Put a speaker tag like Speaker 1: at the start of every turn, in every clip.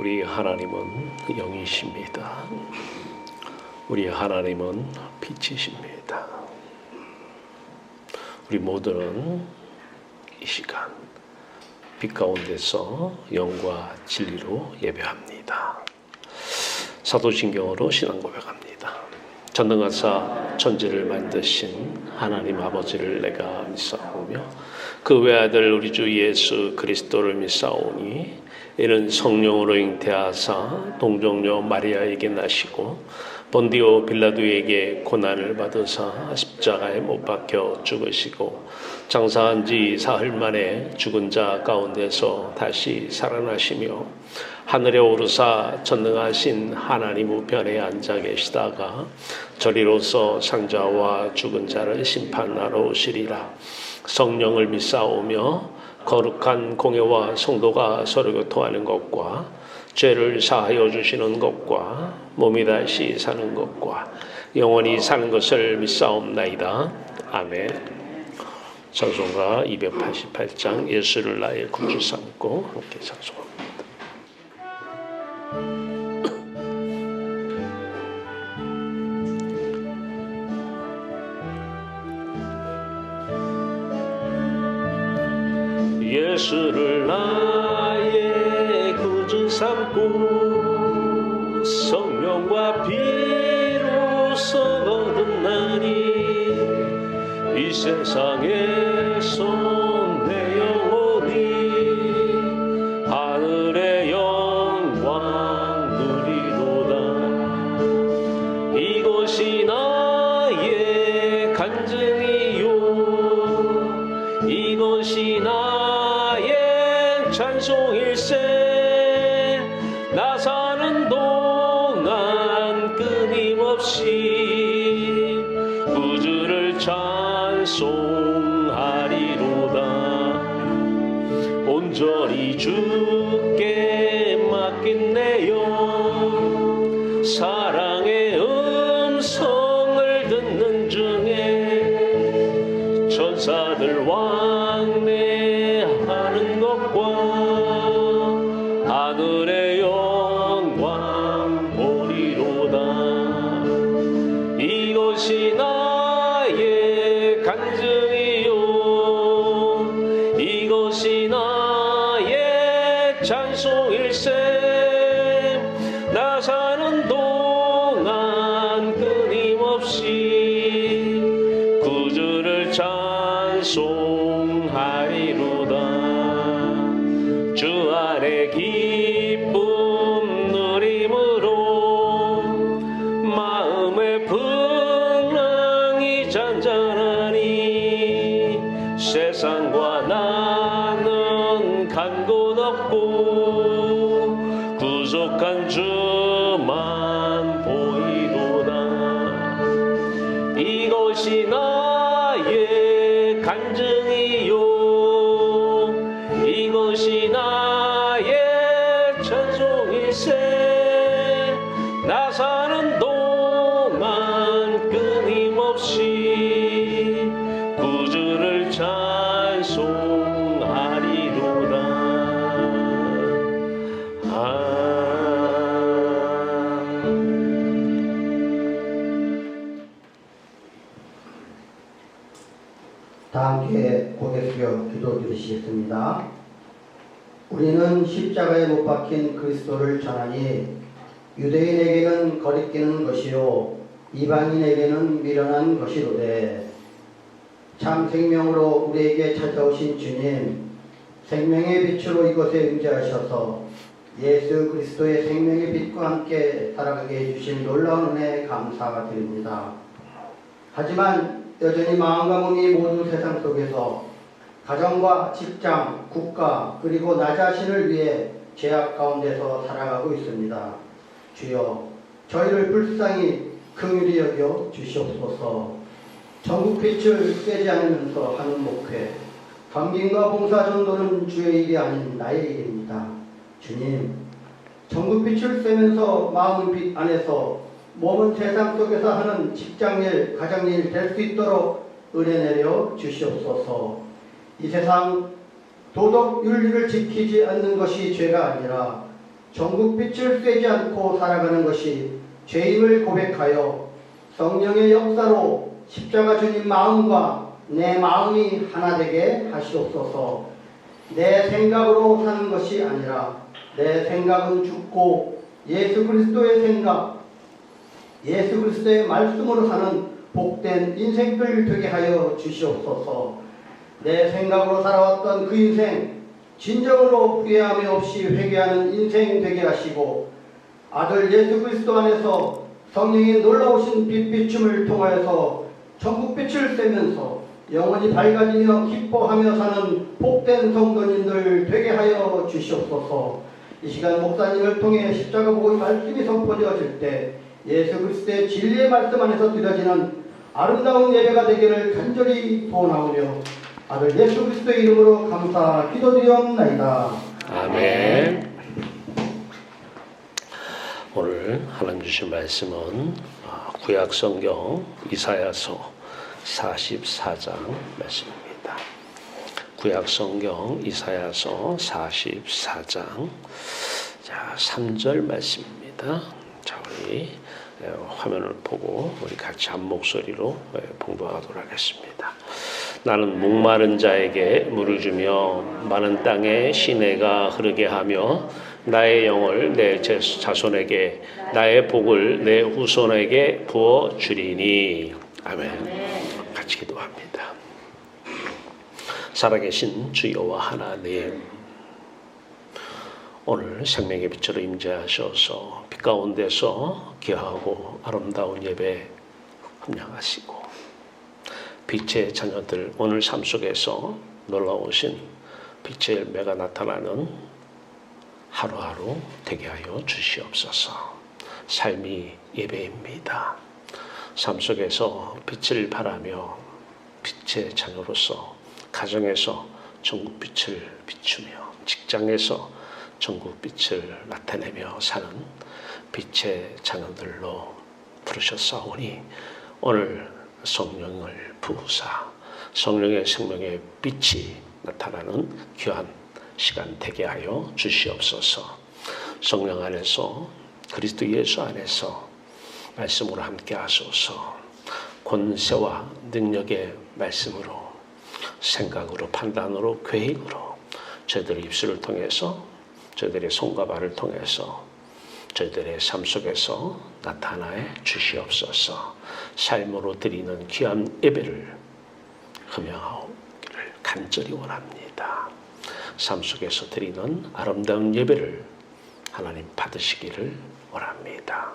Speaker 1: 우리 하나님은 영이십니다. 우리 하나님은 빛이십니다. 우리 모두는 이 시간 빛 가운데서 영과 진리로 예배합니다. 사도신경으로 신앙 고백합니다. 전능하사 천지를 만드신 하나님 아버지를 내가 믿사오며 그 외아들 우리 주 예수 그리스도를 믿사오니 이는 성령으로 잉태하사 동정녀 마리아에게 나시고 본디오 빌라도에게 고난을 받으사 십자가에 못 박혀 죽으시고 장사한 지 사흘 만에 죽은 자 가운데서 다시 살아나시며 하늘에 오르사 전능하신 하나님 우편에 앉아 계시다가 저리로서 상자와 죽은 자를 심판하러 오시리라. 성령을 믿사오며 거룩한 공회와 성도가 서로 교통하는 것과 죄를 사하여 주시는 것과 몸이 다시 사는 것과 영원히 사는 것을 믿사옵나이다. 아멘. 찬송가 288장 예수를 나의 구주 삼고 함께 찬송합니다. 예수를 나의 구주 삼고 성령과 피로서 거듭나니 이 세상에서 내 영혼이 하늘의 영광 누리도다. 이것이 나의 간증이요 이것이 찬송일세. 나 사는 동안 끊임없이 구주를 찬송하리로다. 온전히 주께 맡긴 내 영 사랑의 음성을 듣는 중에 천사들 왕래하는 것과 하늘의 영광 보리로다. 이것이 나의 간증이요 이것이 나의 찬송일세. 나 사는 동안 끊임없이 구주를 찬송하리로다. 주 안에 기쁨 누림으로 마음의 풍랑이 잔잔하니 세상과 나는 간 곳 없고 구속한 주만 보이도다. 이것이 나의 간증이요 이것이 나의 찬송일세. 나 사는 동안 끊임없이 구주를 찬송하리로다.
Speaker 2: 다 함께 고개 숙여 기도 드리시겠습니다. 우리는 십자가에 못 박힌 그리스도를 전하니 유대인에게는 거리끼는 것이요 이방인에게는 미련한 것이로되 참 생명으로 우리에게 찾아오신 주님 생명의 빛으로 이곳에 임재하셔서 예수 그리스도의 생명의 빛과 함께 살아가게 해주신 놀라운 은혜 감사드립니다. 하지만 여전히 마음과 몸이 모두 세상 속에서 가정과 직장, 국가 그리고 나 자신을 위해 죄악 가운데서 살아가고 있습니다. 주여 저희를 불쌍히 긍휼히 여겨 주시옵소서. 전국 빛을 깨지 않으면서 하는 목회 섬김과 봉사 전도는 주의 일이 아닌 나의 일입니다. 주님 전국 빛을 쐬면서 마음은 빛 안에서 몸은 세상 속에서 하는 직장일, 가정일 될 수 있도록 은혜 내려 주시옵소서. 이 세상 도덕 윤리를 지키지 않는 것이 죄가 아니라 전국 빛을 쐬지 않고 살아가는 것이 죄임을 고백하여 성령의 역사로 십자가 주님 마음과 내 마음이 하나 되게 하시옵소서. 내 생각으로 사는 것이 아니라 내 생각은 죽고 예수 그리스도의 생각, 예수 그리스도의 말씀으로 사는 복된 인생들 되게 하여 주시옵소서. 내 생각으로 살아왔던 그 인생 진정으로 후회함이 없이 회개하는 인생 되게 하시고 아들 예수 그리스도 안에서 성령의 놀라우신 빛비춤을 통하여서 천국빛을 쐬면서 영원히 밝아지며 기뻐하며 사는 복된 성도님들 되게 하여 주시옵소서. 이 시간 목사님을 통해 십자가 복음의 말씀이 선포되어질 때 예수 그리스도의 진리의 말씀 안에서 드려지는 아름다운 예배가 되기를 간절히 소원하오며 아들 예수 그리스도의 이름으로 감사 기도드리옵나이다.
Speaker 1: 아멘. 오늘 하나님 주신 말씀은 구약 성경 이사야서 44장 말씀입니다. 구약 성경 이사야서 44장 3절 말씀입니다. 자, 우리 화면을 보고 우리 같이 한 목소리로 봉독하도록 하겠습니다. 나는 목마른 자에게 물을 주며 마른 땅에 시내가 흐르게 하며 나의 영을 내 자손에게 나의 복을 내 후손에게 부어 주리니. 아멘. 같이 기도합니다. 살아계신 주 여호와 하나님, 오늘 생명의 빛으로 임재하셔서 빛 가운데서 귀하고 아름다운 예배 함양하시고 빛의 자녀들 오늘 삶 속에서 놀라우신 빛의 열매가 나타나는 하루하루 되게 하여 주시옵소서. 삶이 예배입니다. 삶 속에서 빛을 발하며 빛의 자녀로서 가정에서 전국빛을 비추며 직장에서 전국빛을 나타내며 사는 빛의 자녀들로 부르셨사오니 오늘 성령을 부으사 성령의 생명의 빛이 나타나는 귀한 시간 되게 하여 주시옵소서. 성령 안에서 그리스도 예수 안에서 말씀으로 함께 하소서. 권세와 능력의 말씀으로 생각으로 판단으로 계획으로 저희들의 입술을 통해서 저희들의 손과 발을 통해서 저희들의 삶 속에서 나타나해 주시옵소서. 삶으로 드리는 귀한 예배를 흠양하기를 간절히 원합니다. 삶 속에서 드리는 아름다운 예배를 하나님 받으시기를 원합니다.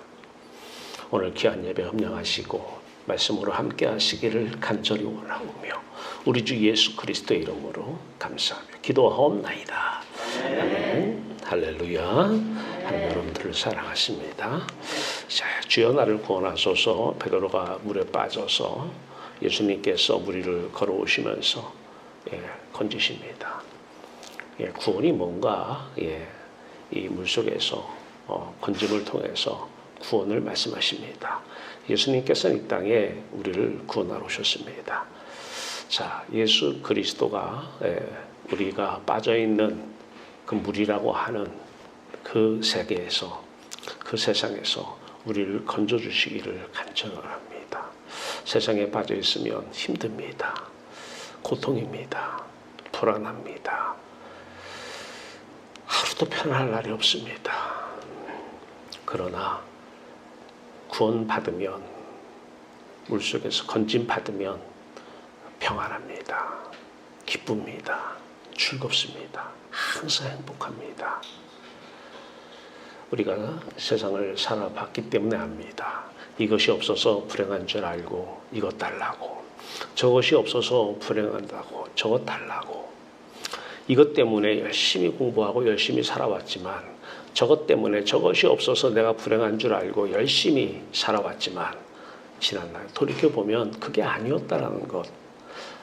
Speaker 1: 오늘 귀한 예배 흠양하시고 말씀으로 함께 하시기를 간절히 원하오며 우리 주 예수 그리스도의 이름으로 감사하며 기도하옵나이다. 아멘. 할렐루야. 하나님 여러분들을 사랑하십니다. 자, 주여 나를 구원하소서. 베드로가 물에 빠져서 예수님께서 무리를 걸어오시면서 건지십니다. 구원이 뭔가 이 물속에서 건짐을 통해서 구원을 말씀하십니다. 예수님께서는 이 땅에 우리를 구원하러 오셨습니다. 자, 예수 그리스도가 우리가 빠져있는 그 물이라고 하는 그 세계에서 그 세상에서 우리를 건져주시기를 간절합니다. 세상에 빠져있으면 힘듭니다. 고통입니다. 불안합니다. 하루도 편안할 날이 없습니다. 그러나 구원받으면 물속에서 건짐받으면 평안합니다. 기쁩니다. 즐겁습니다. 항상 행복합니다. 우리가 세상을 살아봤기 때문에 압니다. 이것이 없어서 불행한 줄 알고 이것 달라고, 저것이 없어서 불행한다고 저것 달라고, 이것 때문에 열심히 공부하고 열심히 살아왔지만 저것 때문에 저것이 없어서 내가 불행한 줄 알고 열심히 살아왔지만 지난날 돌이켜보면 그게 아니었다라는 것.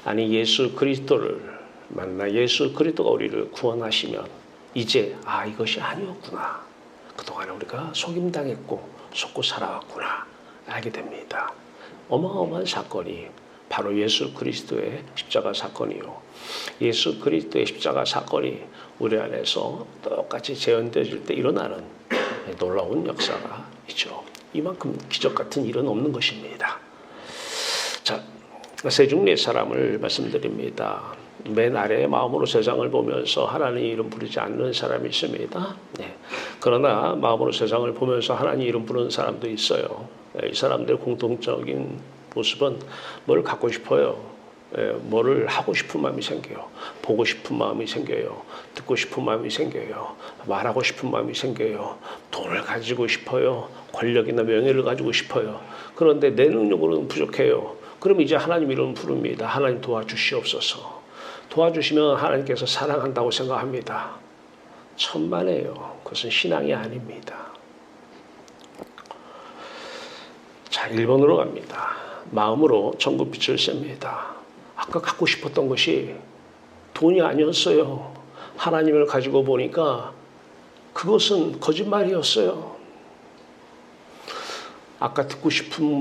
Speaker 1: 아니, 예수 그리스도를 만나 예수 그리스도가 우리를 구원하시면 이제 이것이 아니었구나. 그동안에 우리가 속임당했고 속고 살아왔구나 알게 됩니다. 어마어마한 사건이 바로 예수 그리스도의 십자가 사건이요. 예수 그리스도의 십자가 사건이 우리 안에서 똑같이 재현되어질 때 일어나는 놀라운 역사가 있죠. 이만큼 기적 같은 일은 없는 것입니다. 자, 세중 사람을 말씀드립니다. 맨 아래의 마음으로 세상을 보면서 하나님 이름 부르지 않는 사람이 있습니다. 네. 그러나 마음으로 세상을 보면서 하나님 이름 부르는 사람도 있어요. 이 사람들의 공통적인 모습은 뭘 갖고 싶어요. 뭐를 하고 싶은 마음이 생겨요. 보고 싶은 마음이 생겨요. 듣고 싶은 마음이 생겨요. 말하고 싶은 마음이 생겨요. 돈을 가지고 싶어요. 권력이나 명예를 가지고 싶어요. 그런데 내 능력으로는 부족해요. 그럼 이제 하나님 이름 부릅니다. 하나님 도와주시옵소서. 도와주시면 하나님께서 사랑한다고 생각합니다. 천만에요. 그것은 신앙이 아닙니다. 자, 1번으로 갑니다. 마음으로 천국 빛을 쐭니다. 아까 갖고 싶었던 것이 돈이 아니었어요. 하나님을 가지고 보니까 그것은 거짓말이었어요. 아까 듣고 싶은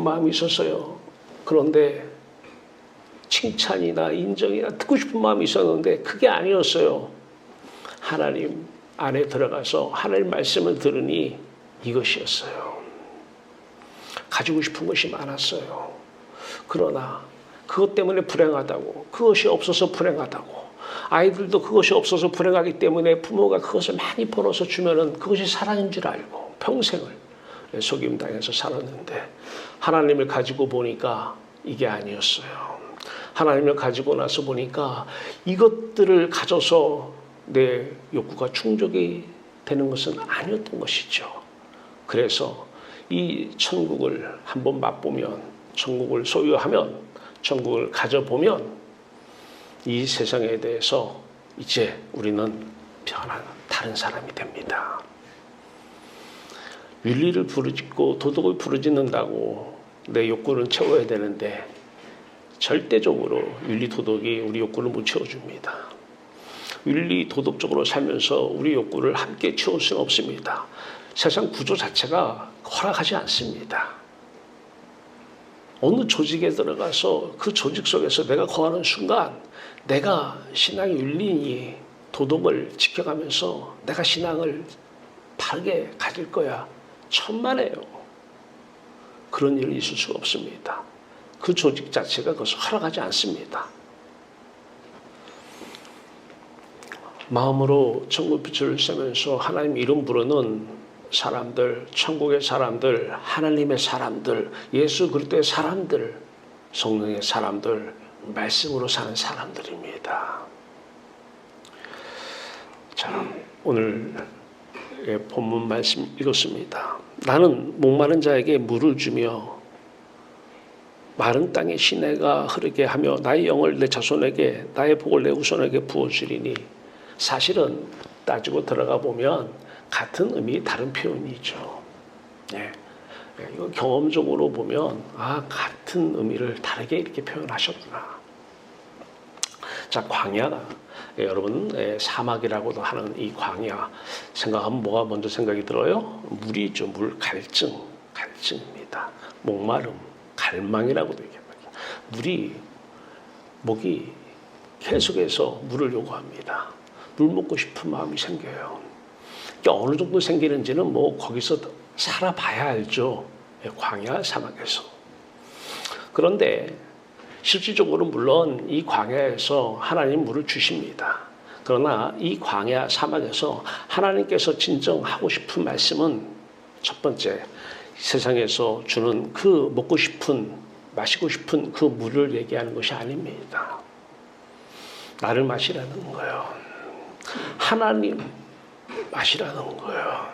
Speaker 1: 마음이 있었어요. 그런데 칭찬이나 인정이나 듣고 싶은 마음이 있었는데 그게 아니었어요. 하나님 안에 들어가서 하나님 말씀을 들으니 이것이었어요. 가지고 싶은 것이 많았어요. 그러나 그것 때문에 불행하다고, 그것이 없어서 불행하다고, 아이들도 그것이 없어서 불행하기 때문에 부모가 그것을 많이 벌어서 주면은 그것이 사랑인 줄 알고 평생을 속임당해서 살았는데 하나님을 가지고 보니까 이게 아니었어요. 하나님을 가지고 나서 보니까 이것들을 가져서 내 욕구가 충족이 되는 것은 아니었던 것이죠. 그래서 이 천국을 한번 맛보면, 천국을 소유하면, 천국을 가져보면 이 세상에 대해서 이제 우리는 변한 다른 사람이 됩니다. 윤리를 부르짖고 도덕을 부르짖는다고 내 욕구를 채워야 되는데 절대적으로 윤리 도덕이 우리 욕구를 못 채워줍니다. 윤리 도덕적으로 살면서 우리 욕구를 함께 채울 수는 없습니다. 세상 구조 자체가 허락하지 않습니다. 어느 조직에 들어가서 그 조직 속에서 내가 거하는 순간 내가 신앙의 윤리니 도덕을 지켜가면서 내가 신앙을 바르게 가질 거야. 천만에요. 그런 일이 있을 수가 없습니다. 그 조직 자체가 그것을 허락하지 않습니다. 마음으로 천국 빛을 쐬면서 하나님 이름 부르는 사람들, 천국의 사람들, 하나님의 사람들, 예수 그리스도의 사람들, 성령의 사람들, 말씀으로 사는 사람들입니다. 자, 오늘 본문 말씀 읽었습니다. 나는 목마른 자에게 물을 주며 마른 땅에 시내가 흐르게 하며 나의 영을 내 자손에게 나의 복을 내 후손에게 부어주리니 사실은 따지고 들어가 보면 같은 의미 다른 표현이죠. 네. 이거 경험적으로 보면 같은 의미를 다르게 이렇게 표현하셨구나. 자, 광야가 여러분 사막이라고도 하는 이 광야 생각하면 뭐가 먼저 생각이 들어요? 물이죠. 물 갈증입니다. 목마름, 갈망이라고도 얘기합니다. 목이 계속해서 물을 요구합니다. 물 먹고 싶은 마음이 생겨요. 어느 정도 생기는지는 거기서 살아봐야 알죠. 광야 사막에서. 그런데 실질적으로 물론 이 광야에서 하나님 물을 주십니다. 그러나 이 광야 사막에서 하나님께서 진정 하고 싶은 말씀은 첫 번째, 세상에서 주는 그 먹고 싶은, 마시고 싶은 그 물을 얘기하는 것이 아닙니다. 나를 마시라는 거예요. 하나님 마시라는 거예요.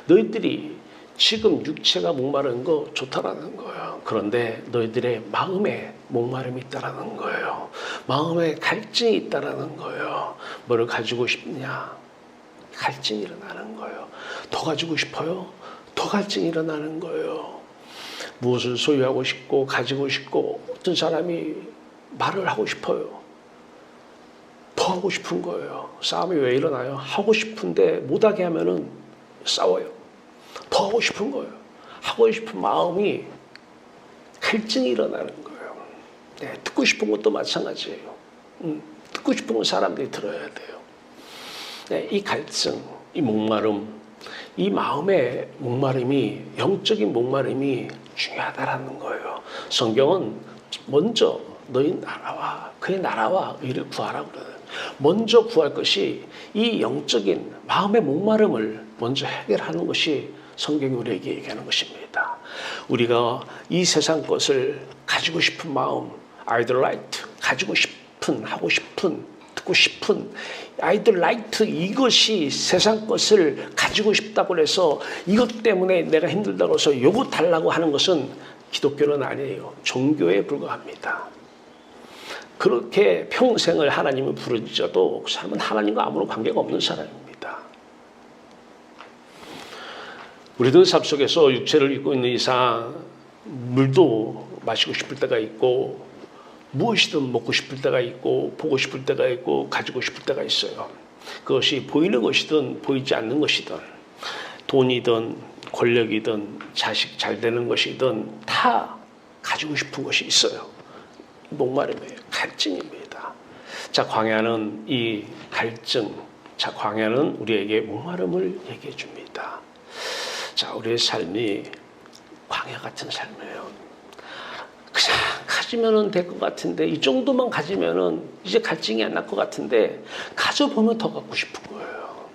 Speaker 1: 너희들이 지금 육체가 목마른 거 좋다라는 거예요. 그런데 너희들의 마음에 목마름이 있다라는 거예요. 마음에 갈증이 있다라는 거예요. 뭐를 가지고 싶냐? 갈증이 일어나는 거예요. 더 가지고 싶어요? 더 갈증이 일어나는 거예요. 무엇을 소유하고 싶고 가지고 싶고 어떤 사람이 말을 하고 싶어요. 더 하고 싶은 거예요. 싸움이 왜 일어나요? 하고 싶은데 못하게 하면은 싸워요. 더 하고 싶은 거예요. 하고 싶은 마음이 갈증이 일어나는 거예요. 네, 듣고 싶은 것도 마찬가지예요. 듣고 싶은 건 사람들이 들어야 돼요. 네, 이 갈증, 이 목마름, 이 마음의 목마름이, 영적인 목마름이 중요하다라는 거예요. 성경은 먼저 너희 나라와 그의 나라와 의를 구하라고 그래요. 먼저 구할 것이 이 영적인 마음의 목마름을 먼저 해결하는 것이 성경이 우리에게 얘기하는 것입니다. 우리가 이 세상 것을 가지고 싶은 마음, 아이돌라이트, 가지고 싶은, 하고 싶은, 듣고 싶은 아이돌라이트, 이것이 세상 것을 가지고 싶다고 해서 이것 때문에 내가 힘들다고 해서 요거 달라고 하는 것은 기독교는 아니에요. 종교에 불과합니다. 그렇게 평생을 하나님을 부르짖어도 그 사람은 하나님과 아무런 관계가 없는 사람입니다. 우리들 삶 속에서 육체를 입고 있는 이상 물도 마시고 싶을 때가 있고 무엇이든 먹고 싶을 때가 있고 보고 싶을 때가 있고 가지고 싶을 때가 있어요. 그것이 보이는 것이든 보이지 않는 것이든 돈이든 권력이든 자식 잘 되는 것이든 다 가지고 싶은 것이 있어요. 목마름이에요. 갈증입니다. 자, 광야는 이 갈증, 자, 광야는 우리에게 목마름을 얘기해 줍니다. 자, 우리의 삶이 광야 같은 삶이에요. 그냥 가지면은 될 것 같은데, 이 정도만 가지면은 이제 갈증이 안 날 것 같은데, 가져보면 더 갖고 싶은 거예요.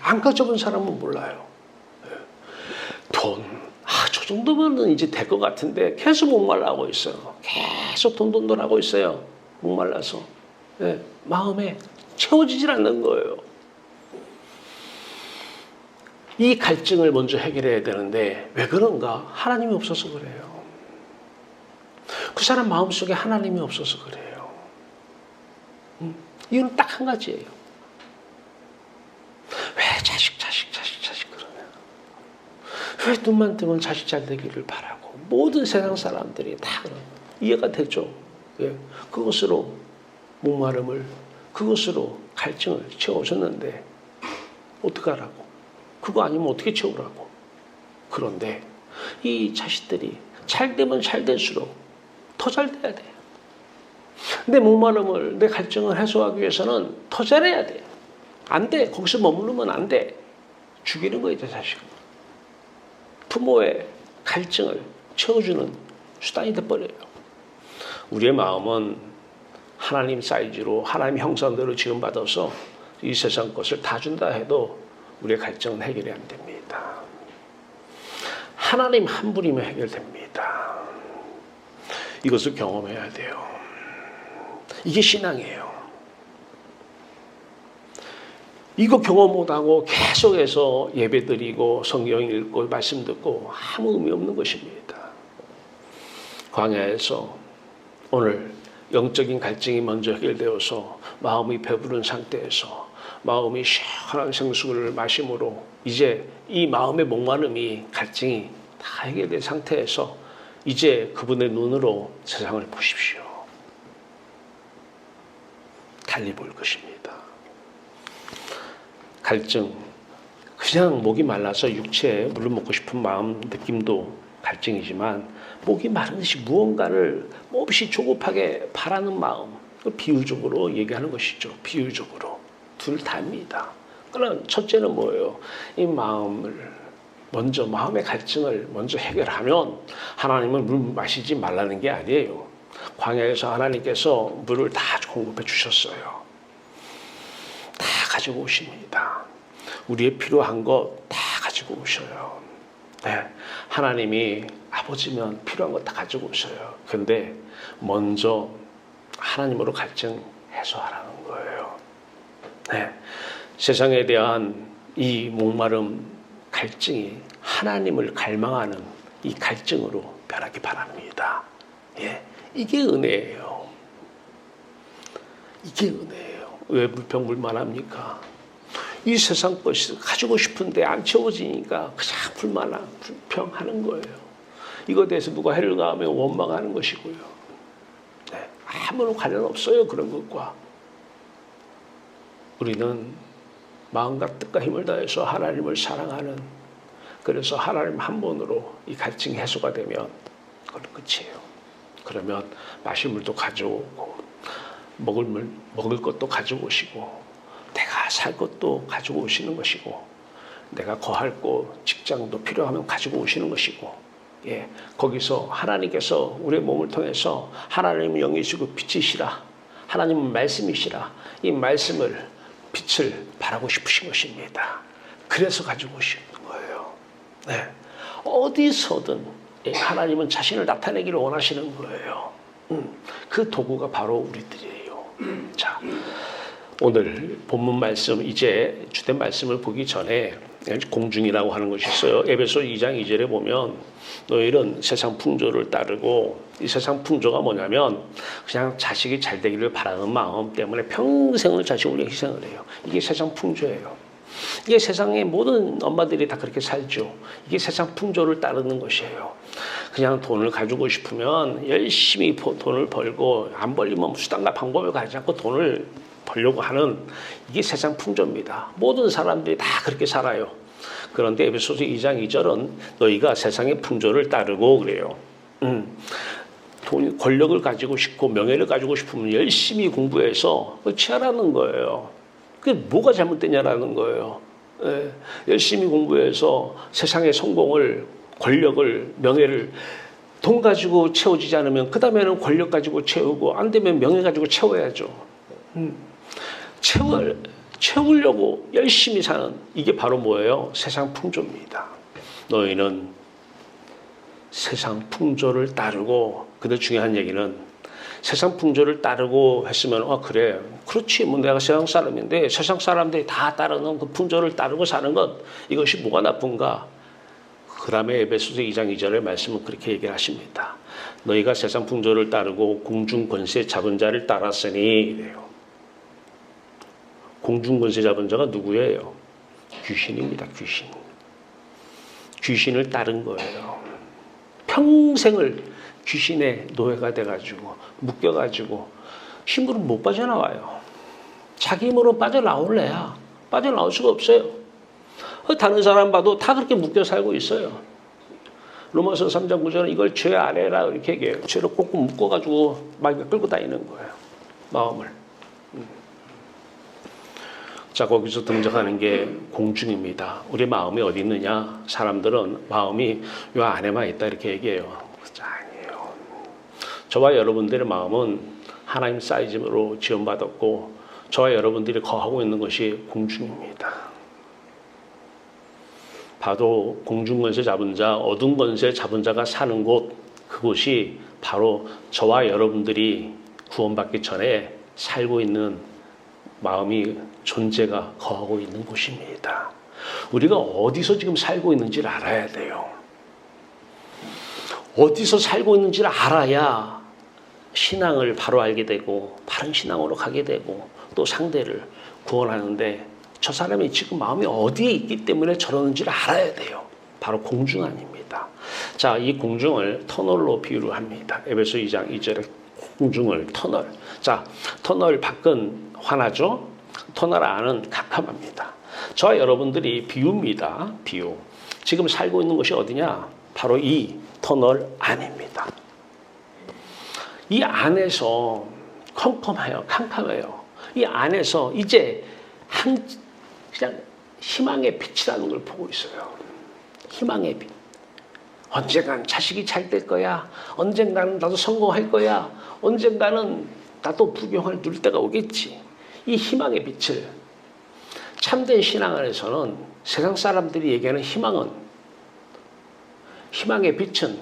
Speaker 1: 안 가져본 사람은 몰라요. 돈, 저 정도면은 이제 될 것 같은데 계속 목말라하고 있어요. 계속 돈 하고 있어요. 목말라서. 네, 마음에 채워지질 않는 거예요. 이 갈증을 먼저 해결해야 되는데 왜 그런가? 하나님이 없어서 그래요. 그 사람 마음속에 하나님이 없어서 그래요. 이유는 딱 한 가지예요. 왜 자식 그러냐? 왜 눈만 뜨면 자식 잘 되기를 바라고 모든 세상 사람들이 다 이해가 되죠. 예, 그것으로 목마름을, 그것으로 갈증을 채워줬는데 어떡하라고? 그거 아니면 어떻게 채우라고? 그런데 이 자식들이 잘 되면 잘 될수록 더 잘 돼야 돼요. 내 목마름을, 내 갈증을 해소하기 위해서는 더 잘해야 돼요. 안 돼. 거기서 머무르면 안 돼. 죽이는 거예요, 자식은. 부모의 갈증을 채워주는 수단이 돼버려요. 우리의 마음은 하나님 사이즈로, 하나님 형상대로 지음받아서 이 세상 것을 다 준다 해도 우리의 갈증은 해결이 안 됩니다. 하나님 한 분이면 해결됩니다. 이것을 경험해야 돼요. 이게 신앙이에요. 이거 경험 못하고 계속해서 예배드리고 성경 읽고 말씀 듣고 아무 의미 없는 것입니다. 광야에서 오늘 영적인 갈증이 먼저 해결되어서 마음이 배부른 상태에서 마음이 시원한 생수를 마심으로 이제 이 마음의 목마름이, 갈증이 다 해결된 상태에서 이제 그분의 눈으로 세상을 보십시오. 달리 볼 것입니다. 갈증, 그냥 목이 말라서 육체에 물을 먹고 싶은 마음 느낌도 갈증이지만 목이 마른 듯이 무언가를 몹시 조급하게 바라는 마음, 비유적으로 얘기하는 것이죠. 비유적으로. 둘 다입니다. 그러나 첫째는 뭐예요? 이 마음을 먼저, 마음의 갈증을 먼저 해결하면 하나님은 물 마시지 말라는 게 아니에요. 광야에서 하나님께서 물을 다 공급해 주셨어요. 다 가지고 오십니다. 우리의 필요한 것 다 가지고 오셔요. 네, 하나님이 아버지면 필요한 것 다 가지고 오셔요. 근데 먼저 하나님으로 갈증 해소하라는 거예요. 네, 세상에 대한 이 목마름, 갈증이 하나님을 갈망하는 이 갈증으로 변하기 바랍니다. 예, 이게 은혜예요. 이게 은혜예요. 왜 불평불만합니까? 이 세상 것이 가지고 싶은데 안 채워지니까 그냥 불평하는 거예요. 이거에 대해서 누가 해를 가하면 원망하는 것이고요. 네, 아무런 관련 없어요, 그런 것과. 우리는 마음과 뜻과 힘을 다해서 하나님을 사랑하는, 그래서 하나님 한 분으로 이 갈증이 해소가 되면 그건 끝이에요. 그러면 마실 물도 가져오고 먹을 것도 가져오시고 내가 살 것도 가지고 오시는 것이고 내가 거할 곳, 직장도 필요하면 가지고 오시는 것이고 거기서 하나님께서 우리의 몸을 통해서 하나님은 영이시고 빛이시라. 하나님은 말씀이시라. 이 말씀을 빛을 바라고 싶으신 것입니다. 그래서 가지고 오시는 거예요. 어디서든 하나님은 자신을 나타내기를 원하시는 거예요. 그 도구가 바로 우리들이에요. 자, 오늘 본문 말씀 이제 주된 말씀을 보기 전에 공중이라고 하는 것이 있어요. 에베소 2장 2절에 보면 너희는 세상 풍조를 따르고 이 세상 풍조가 뭐냐면 그냥 자식이 잘 되기를 바라는 마음 때문에 평생을 자식을 위해 희생을 해요. 이게 세상 풍조예요. 이게 세상의 모든 엄마들이 다 그렇게 살죠. 이게 세상 풍조를 따르는 것이에요. 그냥 돈을 가지고 싶으면 열심히 돈을 벌고 안 벌리면 수단과 방법을 가지 않고 돈을 벌려고 하는 이게 세상 풍조입니다. 모든 사람들이 다 그렇게 살아요. 그런데 에베소서 2장 2절은 너희가 세상의 풍조를 따르고 그래요. 권력을 가지고 싶고 명예를 가지고 싶으면 열심히 공부해서 취하라는 거예요. 그게 뭐가 잘못되냐라는 거예요. 열심히 공부해서 세상의 성공을, 권력을, 명예를 돈 가지고 채워지지 않으면 그 다음에는 권력 가지고 채우고 안 되면 명예 가지고 채워야죠. 채우려고 열심히 사는 이게 바로 뭐예요? 세상 풍조입니다. 너희는 세상 풍조를 따르고 근데 중요한 얘기는 세상 풍조를 따르고 했으면 그래 그렇지 뭐 내가 세상 사람인데 세상 사람들이 다 따르는 그 풍조를 따르고 사는 것 이것이 뭐가 나쁜가? 그 다음에 에베소서 2장 2절의 말씀은 그렇게 얘기를 하십니다. 너희가 세상 풍조를 따르고 공중 권세 잡은 자를 따랐으니 이래요. 공중 권세 잡은 자가 누구예요? 귀신입니다. 귀신을 따른 거예요. 평생을 귀신의 노예가 돼가지고 묶여가지고 힘으로 못 빠져나와요. 자기 힘으로 빠져나올래야 빠져나올 수가 없어요. 다른 사람 봐도 다 그렇게 묶여 살고 있어요. 로마서 3장 9절은 이걸 죄 아래라 이렇게 얘기해요. 죄를 꽁꽁 묶어가지고 막 끌고 다니는 거예요. 마음을. 자, 거기서 등장하는 게 공중입니다. 우리 마음이 어디 있느냐? 사람들은 마음이 요 안에만 있다 이렇게 얘기해요. 아니에요. 저와 여러분들의 마음은 하나님 사이즈로 지원받았고 저와 여러분들이 거하고 있는 것이 공중입니다. 봐도 공중 권세 잡은 자, 어둠 권세 잡은 자가 사는 곳 그곳이 바로 저와 여러분들이 구원받기 전에 살고 있는 마음이 존재가 거하고 있는 곳입니다. 우리가 어디서 지금 살고 있는지를 알아야 돼요. 어디서 살고 있는지를 알아야 신앙을 바로 알게 되고 바른 신앙으로 가게 되고 또 상대를 구원하는데 저 사람이 지금 마음이 어디에 있기 때문에 저러는지를 알아야 돼요. 바로 공중 안입니다. 자, 이 공중을 터널로 비유를 합니다. 에베소 2장 2절에 공중을 터널. 자, 터널 밖은 환하죠. 터널 안은 캄캄합니다. 저와 여러분들이 비유입니다. 비유. 지금 살고 있는 곳이 어디냐? 바로 이 터널 안입니다. 이 안에서 캄캄해요. 이 안에서 이제 그냥 희망의 빛이라는 걸 보고 있어요. 희망의 빛. 언젠가는 자식이 잘 될 거야. 언젠가는 나도 성공할 거야. 언젠가는 나도 부귀영화를 누릴 때가 오겠지. 이 희망의 빛을 참된 신앙 안에서는 세상 사람들이 얘기하는 희망의 빛은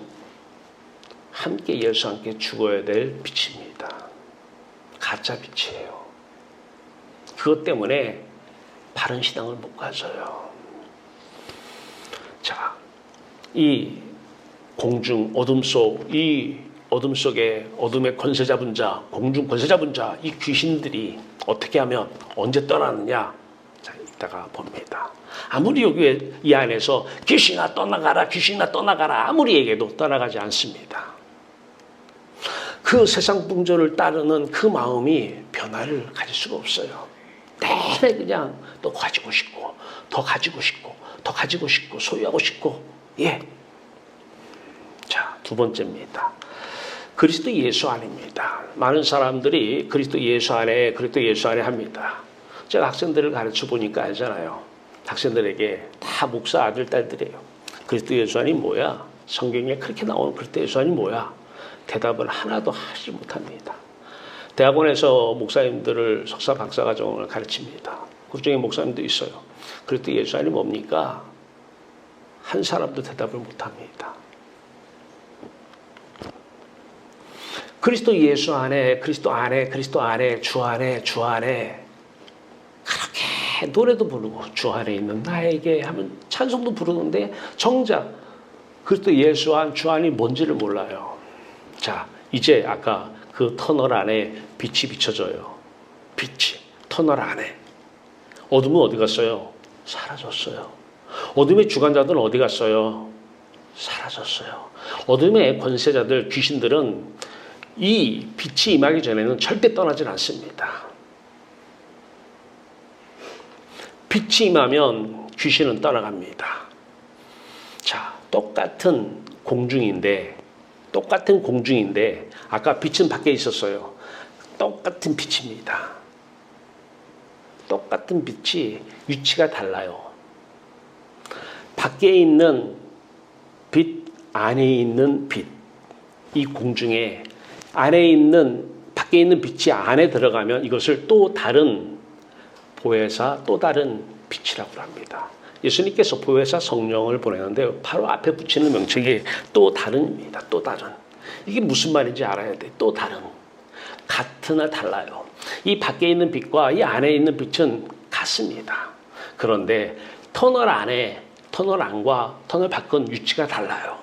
Speaker 1: 함께 예수 함께 죽어야 될 빛입니다. 가짜 빛이에요. 그것 때문에 바른 신앙을 못 가져요. 자, 이 공중 어둠 속에 어둠의 권세 잡은 자, 공중 권세 잡은 자, 이 귀신들이 어떻게 하면 언제 떠나느냐? 자, 이따가 봅니다. 아무리 여기 이 안에서 귀신아 떠나가라 아무리 얘기해도 떠나가지 않습니다. 그 세상 풍조를 따르는 그 마음이 변화를 가질 수가 없어요. 내내 그냥 또 가지고 싶고 더 가지고 싶고 소유하고 싶고 자, 두 번째입니다. 그리스도 예수 안입니다. 많은 사람들이 그리스도 예수 안에 합니다. 제가 학생들을 가르쳐 보니까 알잖아요. 학생들에게 다 목사 아들, 딸들이에요. 그리스도 예수 안이 뭐야? 성경에 그렇게 나오는 그리스도 예수 안이 뭐야? 대답을 하나도 하지 못합니다. 대학원에서 목사님들을 석사, 박사 과정을 가르칩니다. 그 중에 목사님도 있어요. 그리스도 예수 안이 뭡니까? 한 사람도 대답을 못합니다. 그리스도 예수 안에, 그리스도 안에, 그리스도 안에, 주 안에, 주 안에 그렇게 노래도 부르고 주 안에 있는 나에게 하면 찬송도 부르는데 정작 그리스도 예수 안, 주 안이 뭔지를 몰라요. 자, 이제 아까 그 터널 안에 빛이 비춰져요. 빛이 터널 안에. 어둠은 어디 갔어요? 사라졌어요. 어둠의 주관자들은 어디 갔어요? 사라졌어요. 어둠의 권세자들, 귀신들은 이 빛이 임하기 전에는 절대 떠나질 않습니다. 빛이 임하면 귀신은 떠나갑니다. 자, 똑같은 공중인데 아까 빛은 밖에 있었어요. 똑같은 빛입니다. 똑같은 빛이 위치가 달라요. 밖에 있는 빛, 안에 있는 빛. 이 공중에 밖에 있는 빛이 안에 들어가면 이것을 또 다른 보혜사, 또 다른 빛이라고 합니다. 예수님께서 보혜사 성령을 보내는데 바로 앞에 붙이는 명칭이 또 다른입니다. 또 다른. 이게 무슨 말인지 알아야 돼. 또 다른. 같으나 달라요. 이 밖에 있는 빛과 이 안에 있는 빛은 같습니다. 그런데 터널 안과 터널 밖은 위치가 달라요.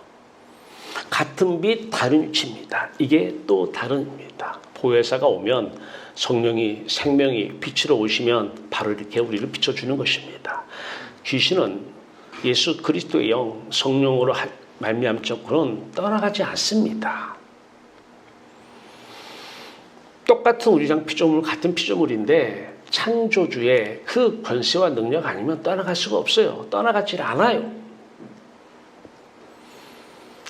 Speaker 1: 같은 빛, 다른 위치입니다. 이게 또 다른입니다. 보혜사가 오면 성령이 생명이 빛으로 오시면 바로 이렇게 우리를 비춰주는 것입니다. 귀신은 예수 그리스도의 영, 성령으로 말미암적으로는 떠나가지 않습니다. 똑같은 우리랑 피조물, 같은 피조물인데 창조주의 그 권세와 능력 아니면 떠나갈 수가 없어요. 떠나가질 않아요.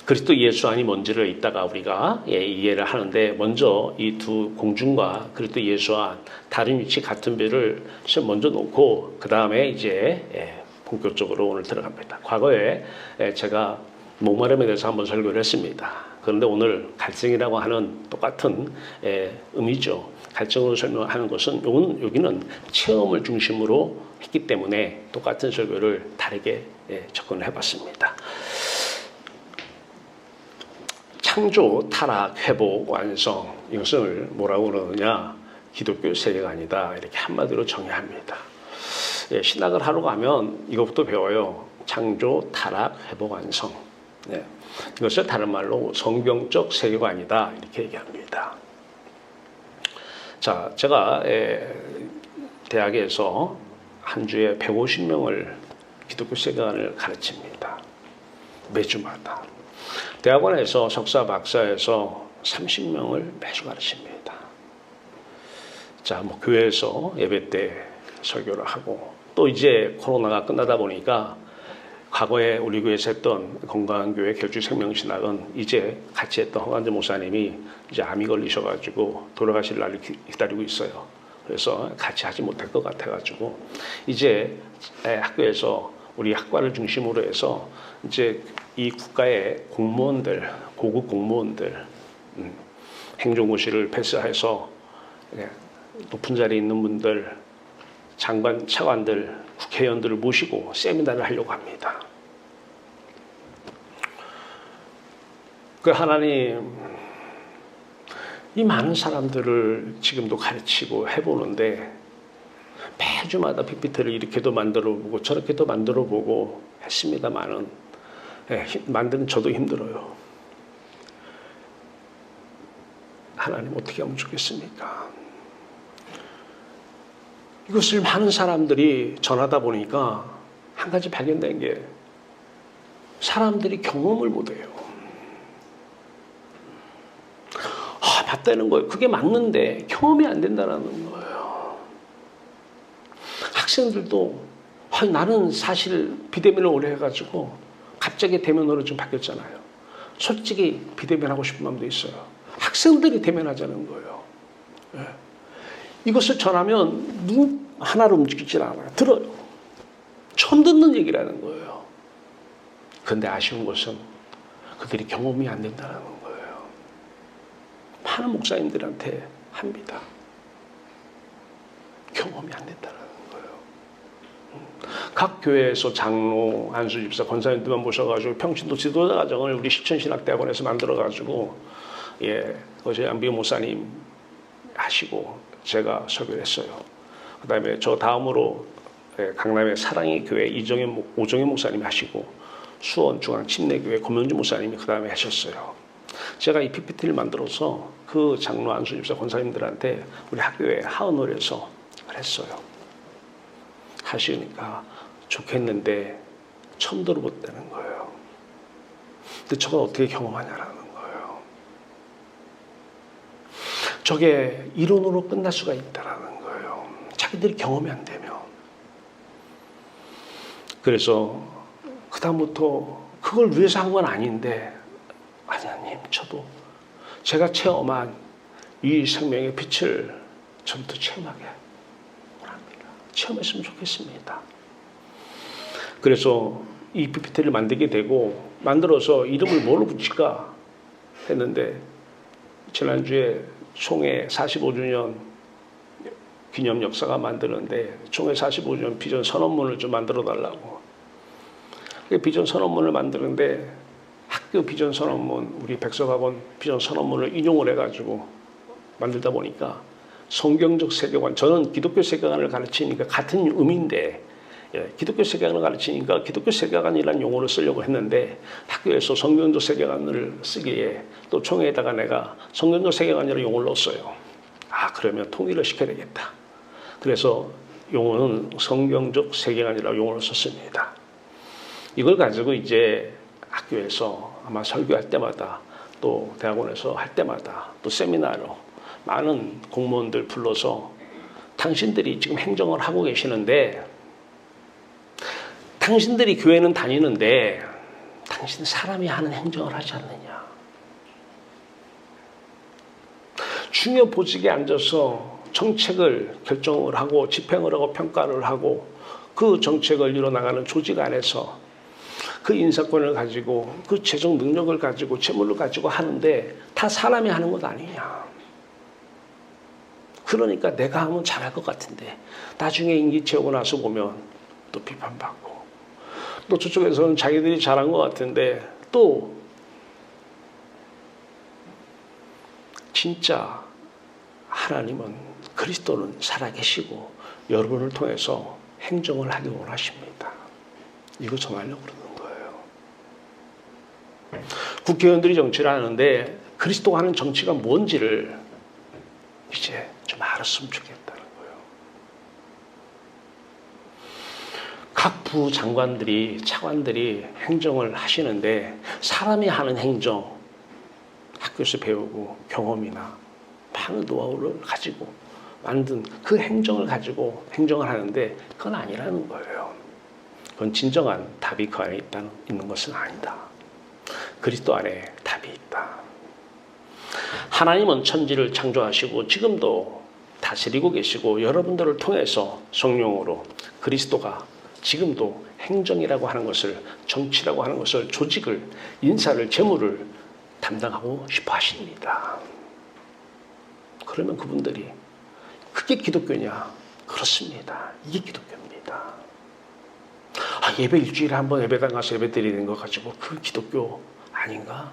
Speaker 1: 그리스도 예수 안이 뭔지를 이따가 우리가 이해를 하는데 먼저 이 두 공중과 그리스도 예수 안 다른 위치 같은 배를 먼저 놓고 그 다음에 이제 본격적으로 오늘 들어갑니다. 과거에 제가 목마름에 대해서 한번 설교를 했습니다. 그런데 오늘 갈증이라고 하는 똑같은 의미죠. 갈증으로 설명하는 것은 여기는 체험을 중심으로 했기 때문에 똑같은 설교를 다르게 접근을 해봤습니다. 창조, 타락, 회복, 완성 이것을 뭐라고 그러느냐? 기독교 세계관이다 이렇게 한마디로 정의합니다. 신학을 하러 가면 이것부터 배워요. 창조, 타락, 회복, 완성. 이것을 다른 말로 성경적 세계관이다 이렇게 얘기합니다. 자, 제가 대학에서 한 주에 150명을 기독교 세계관을 가르칩니다. 매주마다. 대학원에서 석사, 박사에서 30명을 매주 가르칩니다. 자, 교회에서 예배 때 설교를 하고 또 이제 코로나가 끝나다 보니까 과거에 우리 교회에서 했던 건강교회 결주생명신학은 이제 같이 했던 허관재 목사님이 이제 암이 걸리셔가지고 돌아가실 날을 기다리고 있어요. 그래서 같이 하지 못할 것 같아가지고 이제 학교에서 우리 학과를 중심으로 해서 이제 이 국가의 공무원들, 고급 공무원들, 행정고시를 패스해서 높은 자리에 있는 분들, 장관, 차관들, 국회의원들을 모시고 세미나를 하려고 합니다. 그 하나님, 이 많은 사람들을 지금도 가르치고 해보는데 매주마다 PPT를 이렇게도 만들어보고 저렇게도 만들어보고 했습니다만은 만드는 저도 힘들어요. 하나님 어떻게 하면 좋겠습니까? 이것을 많은 사람들이 전하다 보니까 한 가지 발견된 게 사람들이 경험을 못해요. 맞다는 거예요. 그게 맞는데 경험이 안 된다는 거예요. 학생들도 나는 사실 비대면을 오래 해가지고 갑자기 대면으로 좀 바뀌었잖아요. 솔직히 비대면하고 싶은 마음도 있어요. 학생들이 대면하자는 거예요. 예. 이것을 전하면 눈 하나로 움직이질 않아요. 들어요. 처음 듣는 얘기라는 거예요. 그런데 아쉬운 것은 그들이 경험이 안 된다는 거예요. 많은 목사님들한테 합니다. 경험이 안 된다는 거예요. 각 교회에서 장로, 안수집사, 권사님들만 모셔가지고 평신도 지도자 과정을 우리 실천신학대학원에서 만들어가지고 그것이 안비호 목사님 하시고 제가 설교를 했어요. 그 다음에 저 다음으로 강남의 사랑의 교회 오정현 목사님이 하시고 수원 중앙 침례교회 고명주 목사님이 그 다음에 하셨어요. 제가 이 PPT를 만들어서 그 장로, 안수집사, 권사님들한테 우리 학교에 하은홀에서 했어요. 하시니까 좋겠는데 처음 들어봤다는 거예요. 근데 저걸 어떻게 경험하냐라는 거예요. 저게 이론으로 끝날 수가 있다라는 거예요. 자기들이 경험이 안 되면. 그래서 그다음부터 그걸 위해서 한 건 아닌데 하나님 저도 제가 체험한 이 생명의 빛을 저부터 체험하게 원합니다. 체험했으면 좋겠습니다. 그래서 이 PPT를 만들게 되고 만들어서 이름을 뭘로 붙일까 했는데 지난주에 총회 45주년 기념 역사가 만드는데 총회 45주년 비전 선언문을 좀 만들어 달라고. 비전 선언문을 만드는데 학교 비전 선언문, 우리 백석학원 비전 선언문을 인용을 해가지고 만들다 보니까 성경적 세계관, 저는 기독교 세계관을 가르치니까 같은 의미인데 기독교 세계관을 가르치니까 기독교 세계관이라는 용어를 쓰려고 했는데 학교에서 성경적 세계관을 쓰기에 또 총회에다가 내가 성경적 세계관이라는 용어를 넣었어요. 그러면 통일을 시켜야 되겠다. 그래서 용어는 성경적 세계관이라는 용어를 썼습니다. 이걸 가지고 이제 학교에서 아마 설교할 때마다 또 대학원에서 할 때마다 또 세미나로 많은 공무원들 불러서 당신들이 지금 행정을 하고 계시는데 당신들이 교회는 다니는데 당신 사람이 하는 행정을 하지 않느냐. 중요 보직에 앉아서 정책을 결정을 하고 집행을 하고 평가를 하고 그 정책을 이뤄나가는 조직 안에서 그 인사권을 가지고 그 재정 능력을 가지고 재물을 가지고 하는데 다 사람이 하는 것 아니냐. 그러니까 내가 하면 잘할 것 같은데 나중에 임기 채우고 나서 보면 또 비판받고 또 저쪽에서는 자기들이 잘한 것 같은데 또 진짜 하나님은 그리스도는 살아계시고 여러분을 통해서 행정을 하기 원하십니다. 이거 전하려고 그러는 거예요. 국회의원들이 정치를 하는데 그리스도가 하는 정치가 뭔지를 이제 좀 알았으면 좋겠다는 거예요. 각 부 장관들이 차관들이 행정을 하시는데 사람이 하는 행정 학교에서 배우고 경험이나 많은 노하우를 가지고 만든 그 행정을 가지고 행정을 하는데 그건 아니라는 거예요. 그건 진정한 답이 그 안에 있는 것은 아니다. 그리스도 안에 답이 있다. 하나님은 천지를 창조하시고 지금도 다스리고 계시고 여러분들을 통해서 성령으로 그리스도가 지금도 행정이라고 하는 것을 정치라고 하는 것을 조직을 인사를 재물을 담당하고 싶어 하십니다. 그러면 그분들이 그게 기독교냐? 그렇습니다. 이게 기독교입니다. 예배 일주일에 한 번 예배당 가서 예배 드리는 거 가지고 그 기독교 아닌가?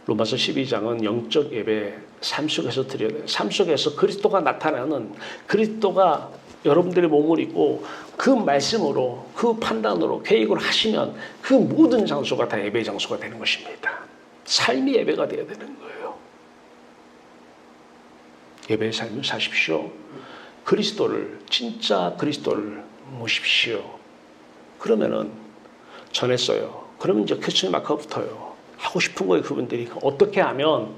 Speaker 1: 로마서 12장은 영적 예배 삶 속에서 드려야 돼요. 삶 속에서 그리스도가 나타나는 그리스도가 여러분들의 몸을 입고 그 말씀으로 그 판단으로 계획을 하시면 그 모든 장소가 다 예배의 장소가 되는 것입니다. 삶이 예배가 되어야 되는 거예요. 예배의 삶을 사십시오. 그리스도를 진짜 그리스도를 모십시오. 그러면은 전했어요. 그러면 이제 퀘스천 마크가 붙어요. 하고 싶은 거예요. 그분들이 어떻게 하면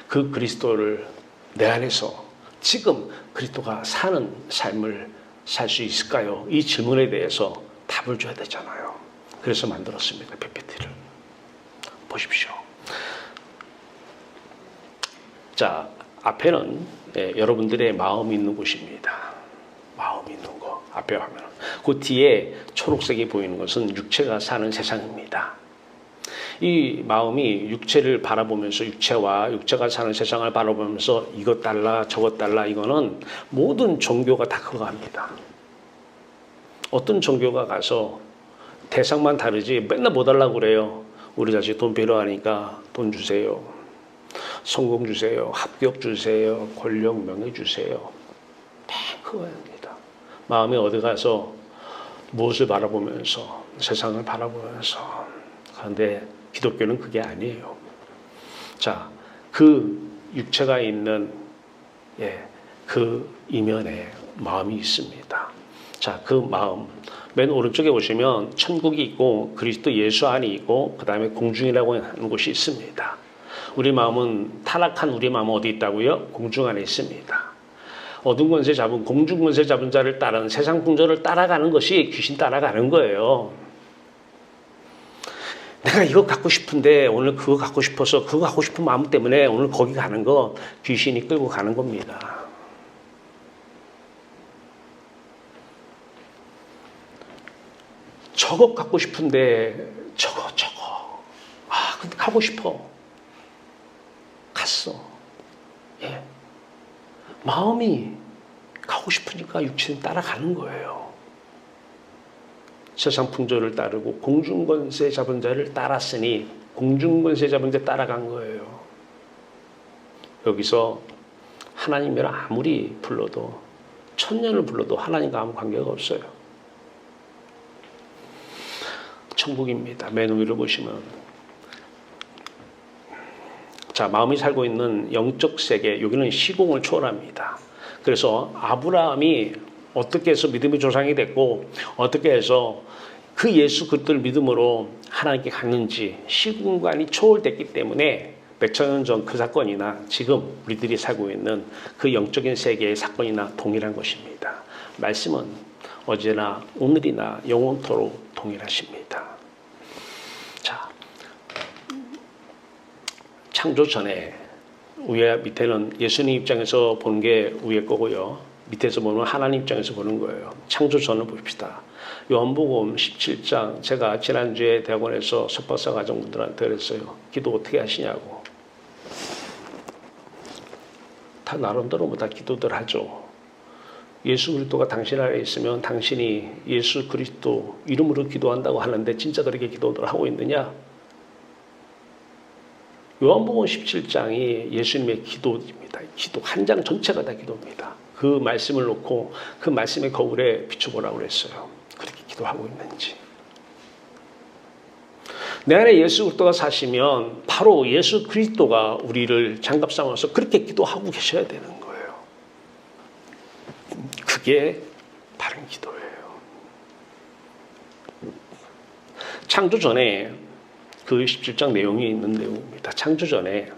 Speaker 1: 그 그리스도를 내 안에서 지금 그리스도가 사는 삶을 살 수 있을까요? 이 질문에 대해서 답을 줘야 되잖아요. 그래서 만들었습니다. PPT를 보십시오. 자, 앞에는 여러분들의 마음이 있는 곳입니다. 마음이 있는 곳. 앞에 하면 그 뒤에 초록색이 보이는 것은 육체가 사는 세상입니다. 이 마음이 육체를 바라보면서 육체와 육체가 사는 세상을 바라보면서 이것 달라 저것 달라 이거는 모든 종교가 다 그거 합니다. 어떤 종교가 가서 대상만 다르지 맨날 뭐 달라고 그래요. 우리 자식 돈 필요하니까 돈 주세요. 성공 주세요. 합격 주세요. 권력 명예 주세요. 다 그거입니다. 마음이 어디 가서 무엇을 바라보면서 세상을 바라보면서 그런데 기독교는 그게 아니에요. 자, 그 육체가 있는 그 이면에 마음이 있습니다. 자, 그 마음 맨 오른쪽에 보시면 천국이 있고 그리스도 예수 안이 있고 그 다음에 공중이라고 하는 곳이 있습니다. 우리 마음은 타락한 우리 마음은 어디 있다고요? 공중 안에 있습니다. 어둠 권세 잡은 공중 권세 잡은 자를 따르는 세상 풍조를 따라가는 것이 귀신 따라가는 거예요. 내가 이거 갖고 싶은데 오늘 그거 갖고 싶어서 그거 갖고 싶은 마음 때문에 오늘 거기 가는 거 귀신이 끌고 가는 겁니다. 저거 갖고 싶은데 저거 근데 가고 싶어. 갔어. 예. 마음이 가고 싶으니까 육체는 따라가는 거예요. 세상 풍조를 따르고 공중권세 잡은 자를 따랐으니 공중권세 잡은 자 따라간 거예요. 여기서 하나님을 아무리 불러도 천년을 불러도 하나님과 아무 관계가 없어요. 천국입니다. 맨 위로 보시면 자, 마음이 살고 있는 영적 세계, 여기는 시공을 초월합니다. 그래서 아브라함이 어떻게 해서 믿음의 조상이 됐고 어떻게 해서 그 예수 그리스도를 믿음으로 하나님께 갔는지 시공간이 초월됐기 때문에 몇천 년 전 그 사건이나 지금 우리들이 살고 있는 그 영적인 세계의 사건이나 동일한 것입니다. 말씀은 어제나 오늘이나 영원토록 동일하십니다. 자, 창조 전에 위에 밑에는 예수님 입장에서 보는 게 위에 거고요. 밑에서 보면 하나님 입장에서 보는 거예요. 창조 전을 봅시다. 요한복음 17장 제가 지난주에 대학원에서 석박사 과정분들한테 그랬어요. 기도 어떻게 하시냐고. 다 나름대로 뭐 다 기도들 하죠. 예수 그리스도가 당신 안에 있으면 당신이 예수 그리스도 이름으로 기도한다고 하는데 진짜 그렇게 기도를 하고 있느냐? 요한복음 17장이 예수님의 기도입니다. 기도 한 장 전체가 다 기도입니다. 그 말씀을 놓고 그 말씀의 거울에 비춰보라고 그랬어요. 그렇게 기도하고 있는지. 내 안에 예수 그리스도가 사시면 바로 예수 그리스도가 우리를 장갑 삼아서 그렇게 기도하고 계셔야 되는 거예요. 그게 바른 기도예요. 창조 전에 그 17장 내용이 있는 내용입니다. 창조 전에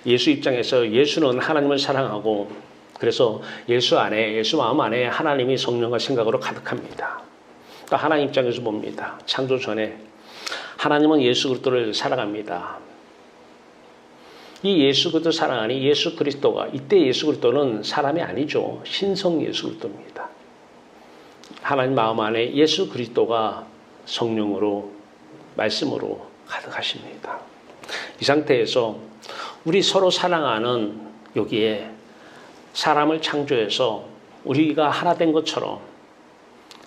Speaker 1: 예수 입장에서 예수는 하나님을 사랑하고 그래서 예수 안에 예수 마음 안에 하나님이 성령과 생각으로 가득합니다. 그러니까 하나님 입장에서 봅니다. 창조 전에 하나님은 예수 그리스도를 사랑합니다. 이 예수 그리스도 사랑하니 예수 그리스도가 이때 예수 그리스도는 사람이 아니죠. 신성 예수 그리스도입니다. 하나님 마음 안에 예수 그리스도가 성령으로 말씀으로 가득하십니다. 이 상태에서 우리 서로 사랑하는 여기에 사람을 창조해서 우리가 하나 된 것처럼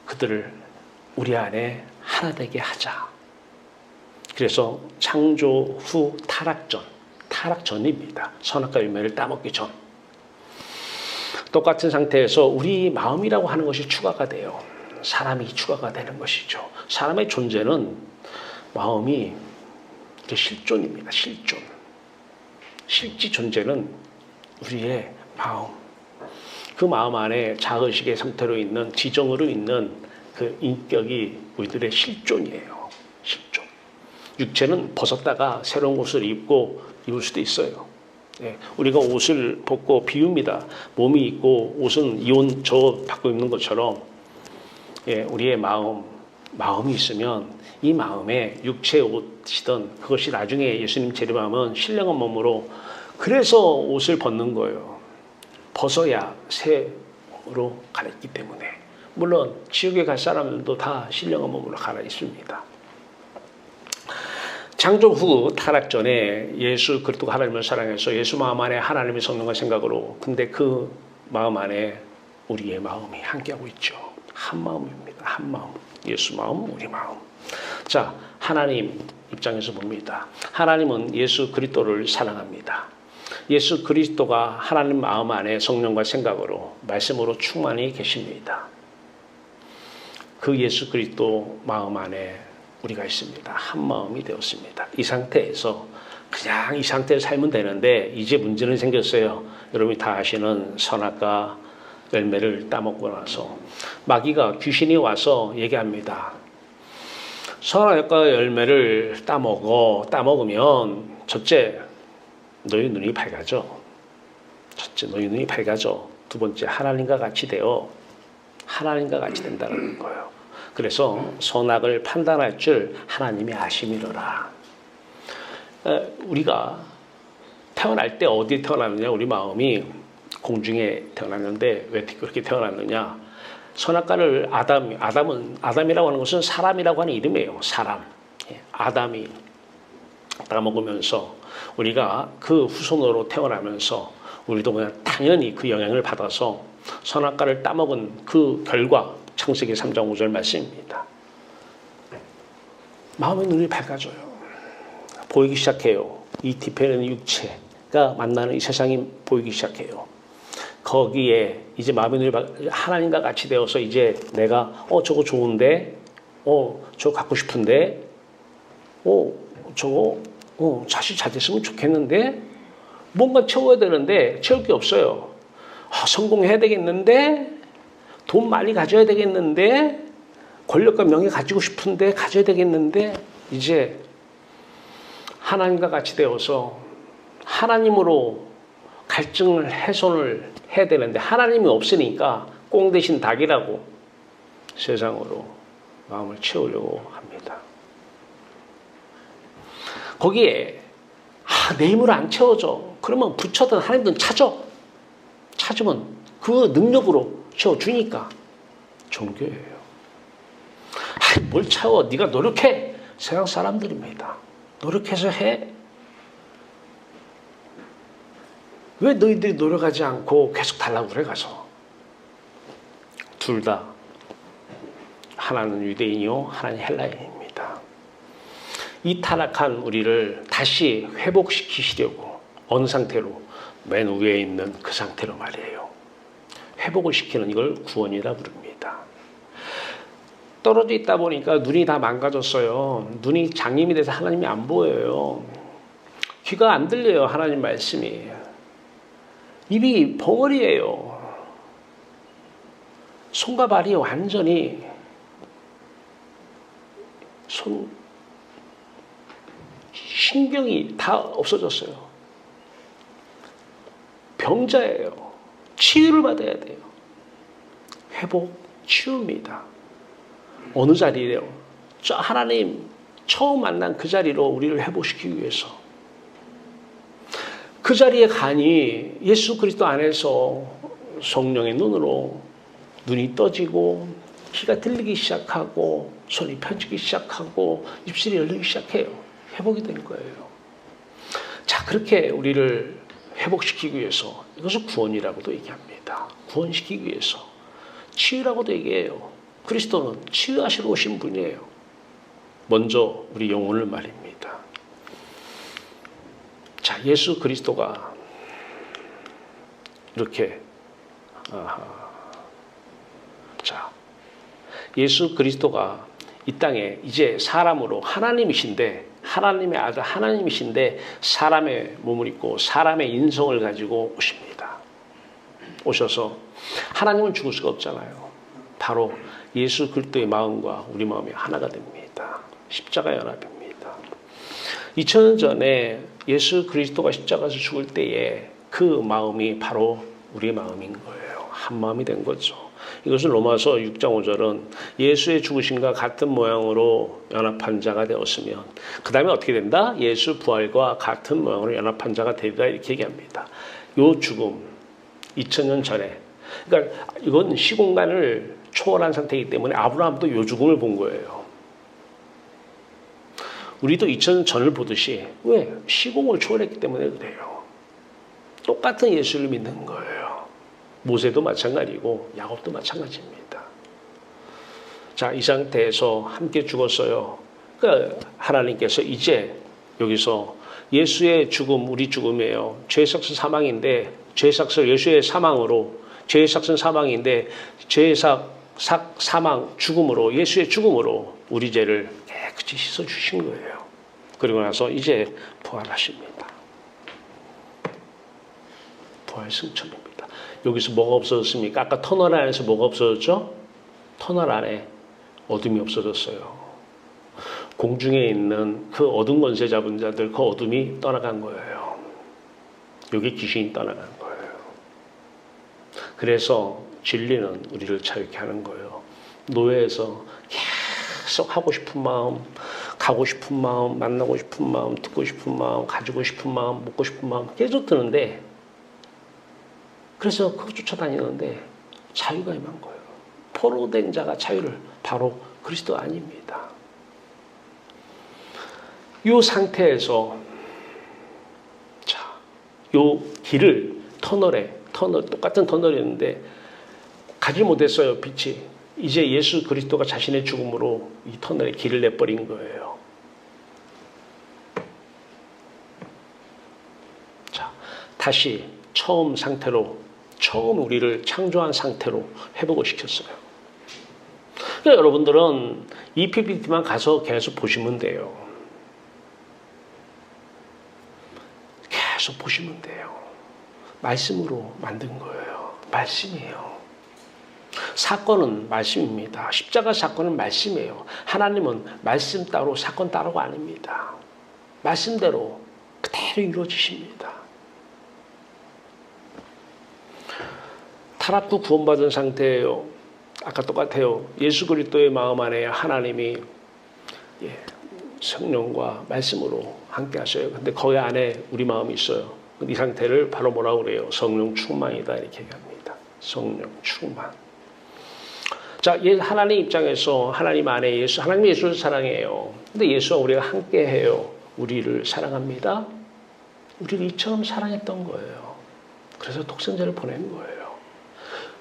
Speaker 1: 그들을 우리 안에 하나 되게 하자. 그래서 창조 후 타락전입니다. 선악과 열매를 따먹기 전. 똑같은 상태에서 우리 마음이라고 하는 것이 추가가 돼요. 사람이 추가가 되는 것이죠. 사람의 존재는 마음이 실존입니다. 실존. 실지 존재는 우리의 마음. 그 마음 안에 자의식의 상태로 있는 지정으로 있는 그 인격이 우리들의 실존이에요. 실존. 육체는 벗었다가 새로운 옷을 입을 수도 있어요. 예, 우리가 옷을 벗고 비웁니다. 몸이 있고 옷은 이 옷 저 옷 받고 입는 것처럼 예, 우리의 마음이 있으면 이 마음에 육체의 옷이든 그것이 나중에 예수님 재림하면 신령한 몸으로 그래서 옷을 벗는 거예요. 벗어야 새로 갈아입기 때문에. 물론 지옥에 갈 사람들도 다 신령한 몸으로 갈아입습니다. 창조 후 타락 전에 예수 그리스도가 하나님을 사랑해서 예수 마음 안에 하나님의 성령과 생각으로, 근데 그 마음 안에 우리의 마음이 함께하고 있죠. 한 마음입니다. 한 마음. 예수 마음, 우리 마음. 자, 하나님 입장에서 봅니다. 하나님은 예수 그리스도를 사랑합니다. 예수 그리스도가 하나님 마음 안에 성령과 생각으로 말씀으로 충만히 계십니다. 그 예수 그리스도 마음 안에 우리가 있습니다. 한 마음이 되었습니다. 이 상태에서 그냥 이 상태에서 살면 되는데 이제 문제는 생겼어요. 여러분이 다 아시는 선악과 열매를 따먹고 나서 마귀가, 귀신이 와서 얘기합니다. 선악과 열매를 따먹으면 첫째, 너희 눈이 밝아져. 첫째, 너희 눈이 밝아져. 두 번째, 하나님과 같이 되어 하나님과 같이 된다는 거예요. 그래서 선악을 판단할 줄 하나님이 아심이로라. 우리가 태어날 때 어디에 태어났느냐? 우리 마음이 공중에 태어났는데 왜 그렇게 태어났느냐? 선악과를 아담이라고 하는 것은 사람이라고 하는 이름이에요. 사람. 아담이 따먹으면서 우리가 그 후손으로 태어나면서 우리도 그냥 당연히 그 영향을 받아서 선악과를 따먹은 그 결과, 창세기 3장 5절 말씀입니다. 마음의 눈이 밝아져요. 보이기 시작해요. 이 뒤편에는 육체가 만나는 이 세상이 보이기 시작해요. 거기에 이제 마음의 눈이 하나님과 같이 되어서 이제 내가 저거 좋은데, 저거 갖고 싶은데, 저거 자식 잘 됐으면 좋겠는데, 뭔가 채워야 되는데 채울 게 없어요. 성공해야 되겠는데, 돈 많이 가져야 되겠는데, 권력과 명예 가지고 싶은데 가져야 되겠는데, 이제 하나님과 같이 되어서 하나님으로 갈증을 해소를 해야 되는데 하나님이 없으니까 꽁 대신 닭이라고 세상으로 마음을 채우려고 합니다. 거기에 내 힘으로 안 채워져. 그러면 부처든 하나님든 찾으면 그 능력으로 채워주니까 종교예요. 뭘 채워? 네가 노력해. 세상 사람들입니다. 노력해서 해. 왜 너희들이 노력하지 않고 계속 달라고 그래 가서? 둘 다 하나는 유대인이요, 하나는 헬라인입니다. 이 타락한 우리를 다시 회복시키시려고 어느 상태로? 맨 위에 있는 그 상태로 말이에요. 회복을 시키는 이걸 구원이라 부릅니다. 떨어져 있다 보니까 눈이 다 망가졌어요. 눈이 장님이 돼서 하나님이 안 보여요. 귀가 안 들려요, 하나님 말씀이. 입이 벙어리예요. 손과 발이 완전히 신경이 다 없어졌어요. 병자예요. 치유를 받아야 돼요. 회복, 치유입니다. 어느 자리래요? 저 하나님 처음 만난 그 자리로 우리를 회복시키기 위해서. 그 자리에 가니 예수 그리스도 안에서 성령의 눈으로 눈이 떠지고 귀가 들리기 시작하고 손이 펴지기 시작하고 입술이 열리기 시작해요. 회복이 된 거예요. 자, 그렇게 우리를 회복시키기 위해서, 이것을 구원이라고도 얘기합니다. 구원시키기 위해서. 치유라고도 얘기해요. 그리스도는 치유하시러 오신 분이에요. 먼저 우리 영혼을 말입니다. 자, 예수 그리스도가 이렇게 예수 그리스도가 이 땅에 이제 사람으로 하나님이신데, 하나님의 아들 하나님이신데 사람의 몸을 입고 사람의 인성을 가지고 오십니다. 오셔서 하나님은 죽을 수가 없잖아요. 바로 예수 그리스도의 마음과 우리 마음이 하나가 됩니다. 십자가 연합입니다. 2000년 전에 예수 그리스도가 십자가에서 죽을 때에 그 마음이 바로 우리의 마음인 거예요. 한 마음이 된 거죠. 이것을 로마서 6장 5절은 예수의 죽으심과 같은 모양으로 연합한 자가 되었으면 그 다음에 어떻게 된다? 예수 부활과 같은 모양으로 연합한 자가 되리라 이렇게 얘기합니다. 요 죽음 2000년 전에 그러니까 이건 시공간을 초월한 상태이기 때문에 아브라함도 요 죽음을 본 거예요. 우리도 2000년 전을 보듯이 왜? 시공을 초월했기 때문에 그래요. 똑같은 예수를 믿는 거예요. 모세도 마찬가지고 야곱도 마찬가지입니다. 자, 이 상태에서 함께 죽었어요. 그러니까 하나님께서 이제 여기서 예수의 죽음, 우리 죽음이에요. 죄의 삭은 사망인데 죄의 삭은 예수의 사망으로 죄의 삭은 사망인데 죄의 사망 죽음으로 예수의 죽음으로 우리 죄를 깨끗이 씻어주신 거예요. 그리고 나서 이제 부활하십니다. 부활 승천입니다. 여기서 뭐가 없어졌습니까? 아까 터널 안에서 뭐가 없어졌죠? 터널 안에 어둠이 없어졌어요. 공중에 있는 그 어둠 권세 잡은 자들 그 어둠이 떠나간 거예요. 여기 귀신이 떠나간 거예요. 그래서 진리는 우리를 자유케 하는 거예요. 노예에서 계속 하고 싶은 마음, 가고 싶은 마음, 만나고 싶은 마음, 듣고 싶은 마음, 가지고 싶은 마음, 먹고 싶은 마음 계속 드는데 그래서 그거 쫓아다니는데 자유가 임한 거예요. 포로된 자가 자유를 바로 그리스도 아닙니다. 이 상태에서 자, 요 길을 터널 똑같은 터널이었는데 가지 못했어요. 빛이. 이제 예수 그리스도가 자신의 죽음으로 이 터널에 길을 내버린 거예요. 자, 다시 처음 상태로 처음 우리를 창조한 상태로 회복을 시켰어요. 그러니까 여러분들은 이 PPT만 가서 계속 보시면 돼요. 계속 보시면 돼요. 말씀으로 만든 거예요. 말씀이에요. 사건은 말씀입니다. 십자가 사건은 말씀이에요. 하나님은 말씀 따로 사건 따로가 아닙니다. 말씀대로 그대로 이루어지십니다. 타락 후 구원받은 상태예요. 아까 똑같아요. 예수 그리스도의 마음 안에 하나님이 성령과 말씀으로 함께 하셔요. 근데 거기 안에 우리 마음이 있어요. 이 상태를 바로 뭐라고 그래요? 성령 충만이다 이렇게 얘기합니다. 성령 충만. 자, 하나님 입장에서 하나님 안에 하나님이 예수를 사랑해요. 근데 예수와 우리가 함께 해요. 우리를 사랑합니다. 우리를 이처럼 사랑했던 거예요. 그래서 독생자를 보낸 거예요.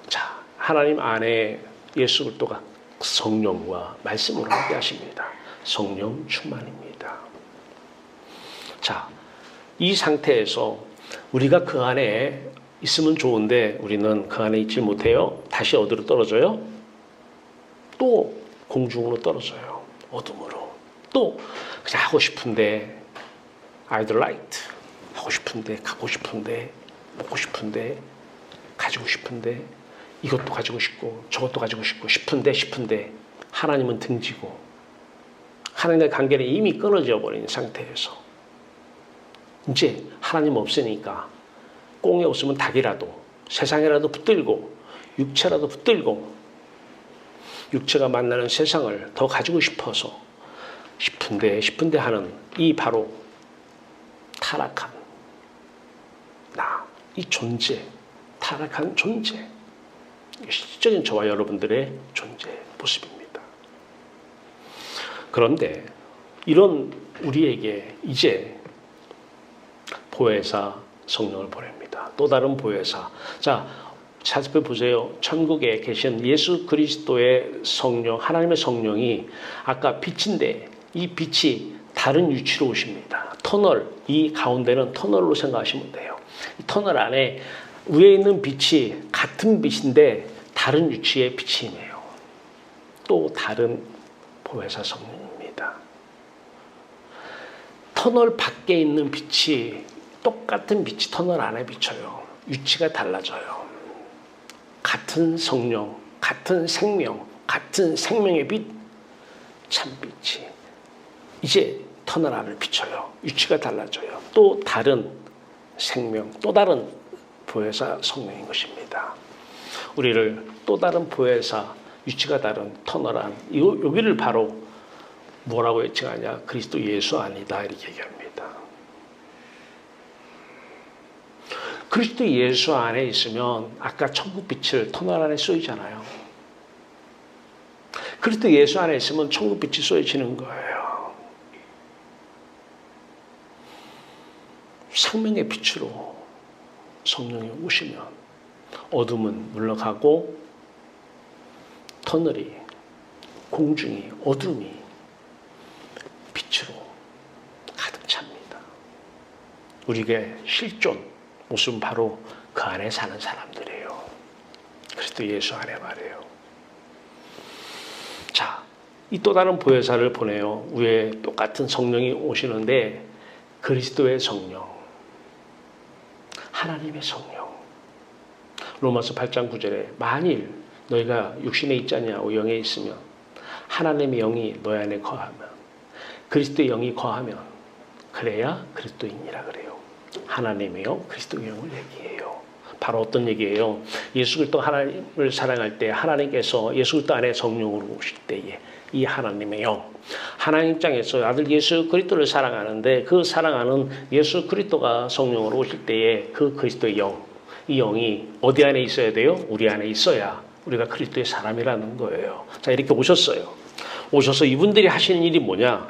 Speaker 1: 자, 하나님 안에 예수 그리스도가 성령과 말씀으로 함께 하십니다. 성령 충만입니다. 자, 이 상태에서 우리가 그 안에 있으면 좋은데 우리는 그 안에 있지 못해요. 다시 어디로 떨어져요? 또 공중으로 떨어져요. 어둠으로. 또 그냥 하고 싶은데 I'd like 하고 싶은데 가고 싶은데 먹고 싶은데 가지고 싶은데 이것도 가지고 싶고 저것도 가지고 싶은데 하나님은 등지고 하나님과의 관계는 이미 끊어져 버린 상태에서 이제 하나님 없으니까 꽁에 없으면 닭이라도 세상이라도 붙들고 육체라도 붙들고 육체가 만나는 세상을 더 가지고 싶어서 싶은데 하는 이 바로 타락한 나, 이 존재, 타락한 존재, 실질적인 저와 여러분들의 존재 모습입니다. 그런데 이런 우리에게 이제 보혜사 성령을 보냅니다. 또 다른 보혜사. 자, 살펴보세요. 천국에 계신 예수 그리스도의 성령, 하나님의 성령이 아까 빛인데 이 빛이 다른 위치로 오십니다. 터널, 이 가운데는 터널로 생각하시면 돼요. 이 터널 안에 위에 있는 빛이 같은 빛인데 다른 위치의 빛이네요. 또 다른 보혜사 성령입니다. 터널 밖에 있는 빛이 똑같은 빛이 터널 안에 비쳐요. 위치가 달라져요. 같은 성령, 같은 생명, 같은 생명의 빛, 참빛이 이제 터널 안을 비춰요. 위치가 달라져요. 또 다른 생명, 또 다른 보혜사 성령인 것입니다. 우리를 또 다른 보혜사, 위치가 다른 터널한 여기를 바로 뭐라고 외칭하냐? 그리스도 예수 아니다 이렇게 얘기합니다. 그리스도 예수 안에 있으면 아까 천국빛을 터널 안에 쏘이잖아요. 그리스도 예수 안에 있으면 천국빛이 쏘여지는 거예요. 생명의 빛으로 성령이 오시면 어둠은 물러가고 터널이, 공중이, 어둠이 빛으로 가득 찹니다. 우리의 실존 모습은 바로 그 안에 사는 사람들이에요. 그리스도 예수 안에 말이에요. 자, 이 또 다른 보혜사를 보내요. 위에 똑같은 성령이 오시는데 그리스도의 성령, 하나님의 성령. 로마서 8장 9절에 만일 너희가 육신에 있지 않냐고 영에 있으면 하나님의 영이 너희 안에 거하면 그리스도의 영이 거하면 그래야 그리스도인이라 그래요. 하나님의 영, 그리스도의 영을 얘기해요. 바로 어떤 얘기예요? 예수 그리스도 하나님을 사랑할 때 하나님께서 예수 그리스도 안에 성령으로 오실 때에 이 하나님의 영, 하나님 입장에서 아들 예수 그리스도를 사랑하는데 그 사랑하는 예수 그리스도가 성령으로 오실 때에 그 그리스도의 영, 이 영이 어디 안에 있어야 돼요? 우리 안에 있어야 우리가 그리스도의 사람이라는 거예요. 자, 이렇게 오셨어요. 오셔서 이분들이 하시는 일이 뭐냐?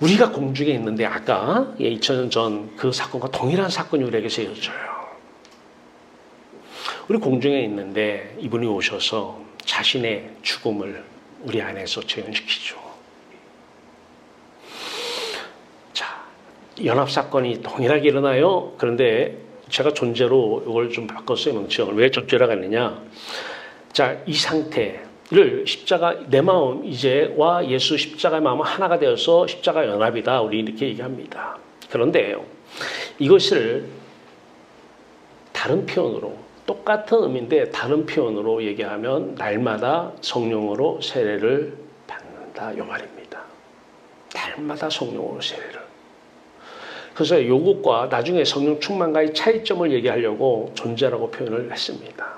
Speaker 1: 우리가 공중에 있는데 아까 2000년 전 그 사건과 동일한 사건이 우리에게 이어져요. 우리 공중에 있는데 이분이 오셔서 자신의 죽음을 우리 안에서 재현시키죠. 자, 연합사건이 동일하게 일어나요. 그런데 제가 존재로 이걸 좀 바꿨어요. 명칭을. 왜 존재라고 했느냐. 자, 이 상태를 십자가, 내 마음 이제와 예수 십자가의 마음은 하나가 되어서 십자가 연합이다. 우리 이렇게 얘기합니다. 그런데요, 이것을 다른 표현으로, 똑같은 의미인데 다른 표현으로 얘기하면 날마다 성령으로 세례를 받는다. 이 말입니다. 날마다 성령으로 세례를. 그래서 요것과 나중에 성령 충만과의 차이점을 얘기하려고 존재라고 표현을 했습니다.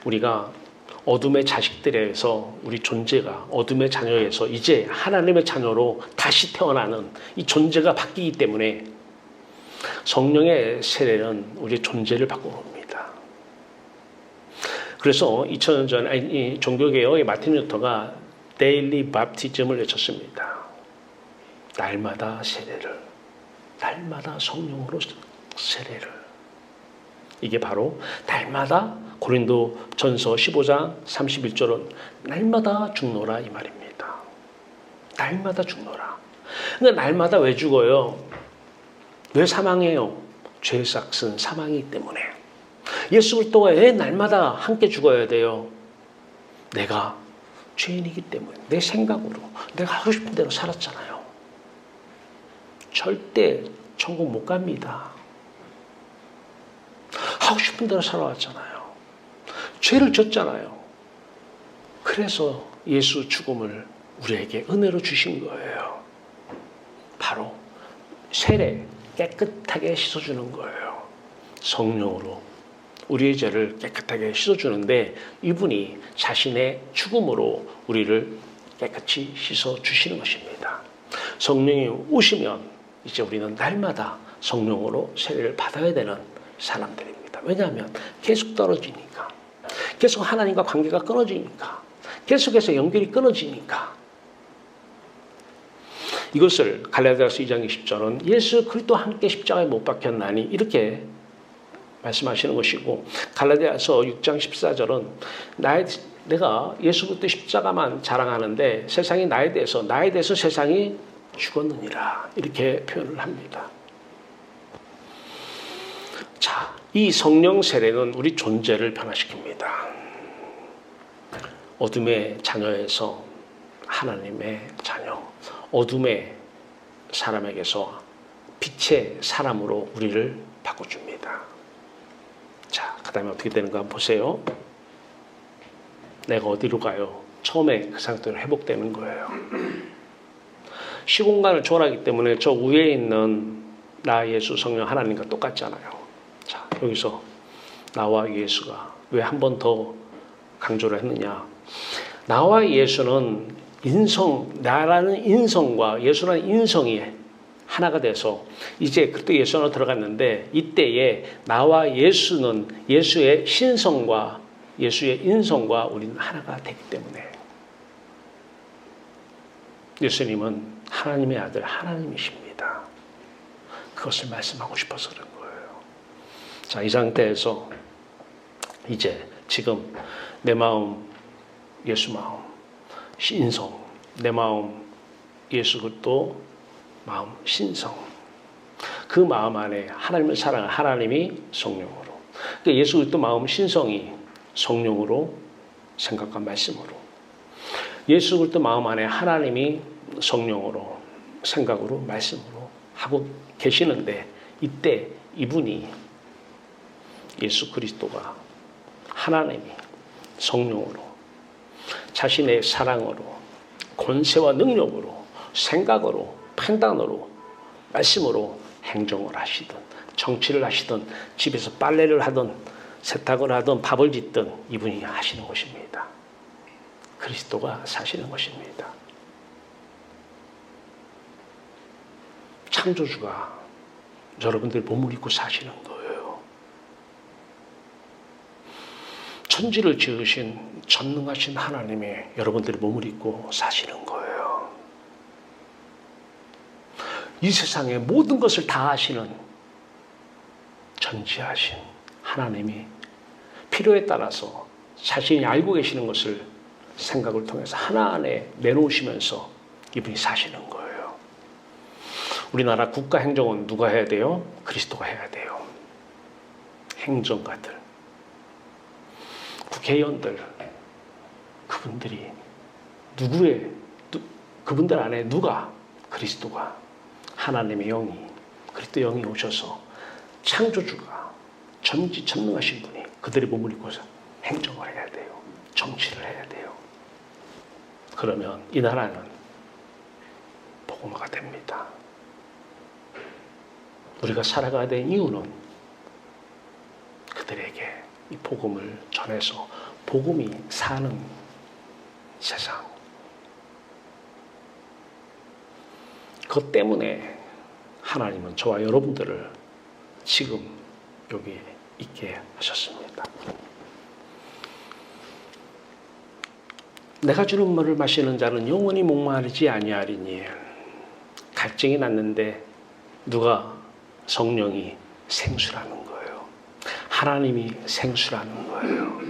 Speaker 1: 우리가 어둠의 자식들에서 우리 존재가 어둠의 자녀에서 이제 하나님의 자녀로 다시 태어나는 이 존재가 바뀌기 때문에 성령의 세례는 우리의 존재를 바꿔봅니다. 그래서 2000년 전 이 종교개혁의 마틴 루터가 데일리 밥티즘을 외쳤습니다. 날마다 세례를, 날마다 성령으로 세례를. 이게 바로 날마다 고린도 전서 15장 31절은 날마다 죽노라 이 말입니다. 날마다 죽노라. 근데 날마다 왜 죽어요? 왜 사망해요? 죄의 삭은 사망이기 때문에. 예수 그리스도가 왜 날마다 함께 죽어야 돼요? 내가 죄인이기 때문에 내 생각으로 내가 하고 싶은 대로 살았잖아요. 절대 천국 못 갑니다. 하고 싶은 대로 살아왔잖아요. 죄를 졌잖아요. 그래서 예수 죽음을 우리에게 은혜로 주신 거예요. 바로 세례, 깨끗하게 씻어주는 거예요. 성령으로 우리의 죄를 깨끗하게 씻어주는데 이분이 자신의 죽음으로 우리를 깨끗이 씻어주시는 것입니다. 성령이 오시면 이제 우리는 날마다 성령으로 세례를 받아야 되는 사람들입니다. 왜냐하면 계속 떨어지니까, 계속 하나님과 관계가 끊어지니까, 계속해서 연결이 끊어지니까. 이것을 갈라디아서 2장 20절은 예수 그리스도와 함께 십자가에 못 박혔나니 이렇게 말씀하시는 것이고, 갈라디아서 6장 14절은 내가 예수 그리스도 십자가만 자랑하는데 세상이 나에 대해서 세상이 죽었느니라 이렇게 표현을 합니다. 자, 이 성령 세례는 우리 존재를 변화시킵니다. 어둠의 자녀에서 하나님의 자녀, 어둠의 사람에게서 빛의 사람으로 우리를 바꿔줍니다. 자, 그 다음에 어떻게 되는가 한번 보세요. 내가 어디로 가요? 처음에 그 상태로 회복되는 거예요. 시공간을 초월하기 때문에 저 위에 있는 나 예수 성령 하나님과 똑같잖아요. 여기서 나와 예수가 왜 한 번 더 강조를 했느냐? 나와 예수는 나라는 인성과 예수라는 인성이 하나가 돼서 이제 그때 예수 안으로 들어갔는데, 이때에 나와 예수는 예수의 신성과 예수의 인성과 우리는 하나가 되기 때문에, 예수님은 하나님의 아들 하나님이십니다. 그것을 말씀하고 싶어서 그런 거예요. 자, 이 상태에서 이제 지금 내 마음 예수 마음 신성, 내 마음 예수 그리스도 마음 신성, 그 마음 안에 하나님을 사랑하는 하나님이 성령으로, 그러니까 예수 그리스도 마음 신성이 성령으로 생각과 말씀으로, 예수 그리스도 마음 안에 하나님이 성령으로 생각으로 말씀으로 하고 계시는데, 이때 이분이 예수 그리스도가 하나님이 성령으로 자신의 사랑으로 권세와 능력으로 생각으로 판단으로 말씀으로 행정을 하시든 정치를 하시든 집에서 빨래를 하든 세탁을 하든 밥을 짓든 이분이 하시는 것입니다. 그리스도가 사시는 것입니다. 창조주가 여러분들 몸을 입고 사시는 거예요. 천지를 지으신 전능하신 하나님이 여러분들이 몸을 입고 사시는 거예요. 이 세상의 모든 것을 다 하시는 전지하신 하나님이 필요에 따라서 자신이 알고 계시는 것을 생각을 통해서 하나 안에 내놓으시면서 이분이 사시는 거예요. 우리나라 국가 행정은 누가 해야 돼요? 그리스도가 해야 돼요. 행정가들, 국회의원들, 그분들이 그분들 안에 누가? 그리스도가, 하나님의 영이, 그리스도 영이 오셔서 창조주가 전지전능하신 분이 그들의 몸을 입고서 행정을 해야 돼요. 정치를 해야 돼요. 그러면 이 나라는 복음화가 됩니다. 우리가 살아가야 될 이유는 그들에게 이 복음을 전해서 복음이 사는 세상. 그것 때문에 하나님은 저와 여러분들을 지금 여기 있게 하셨습니다. 내가 주는 물을 마시는 자는 영원히 목마르지 아니하리니. 갈증이 났는데 누가? 성령이 생수라는 거예요. 하나님이 생수라는 거예요.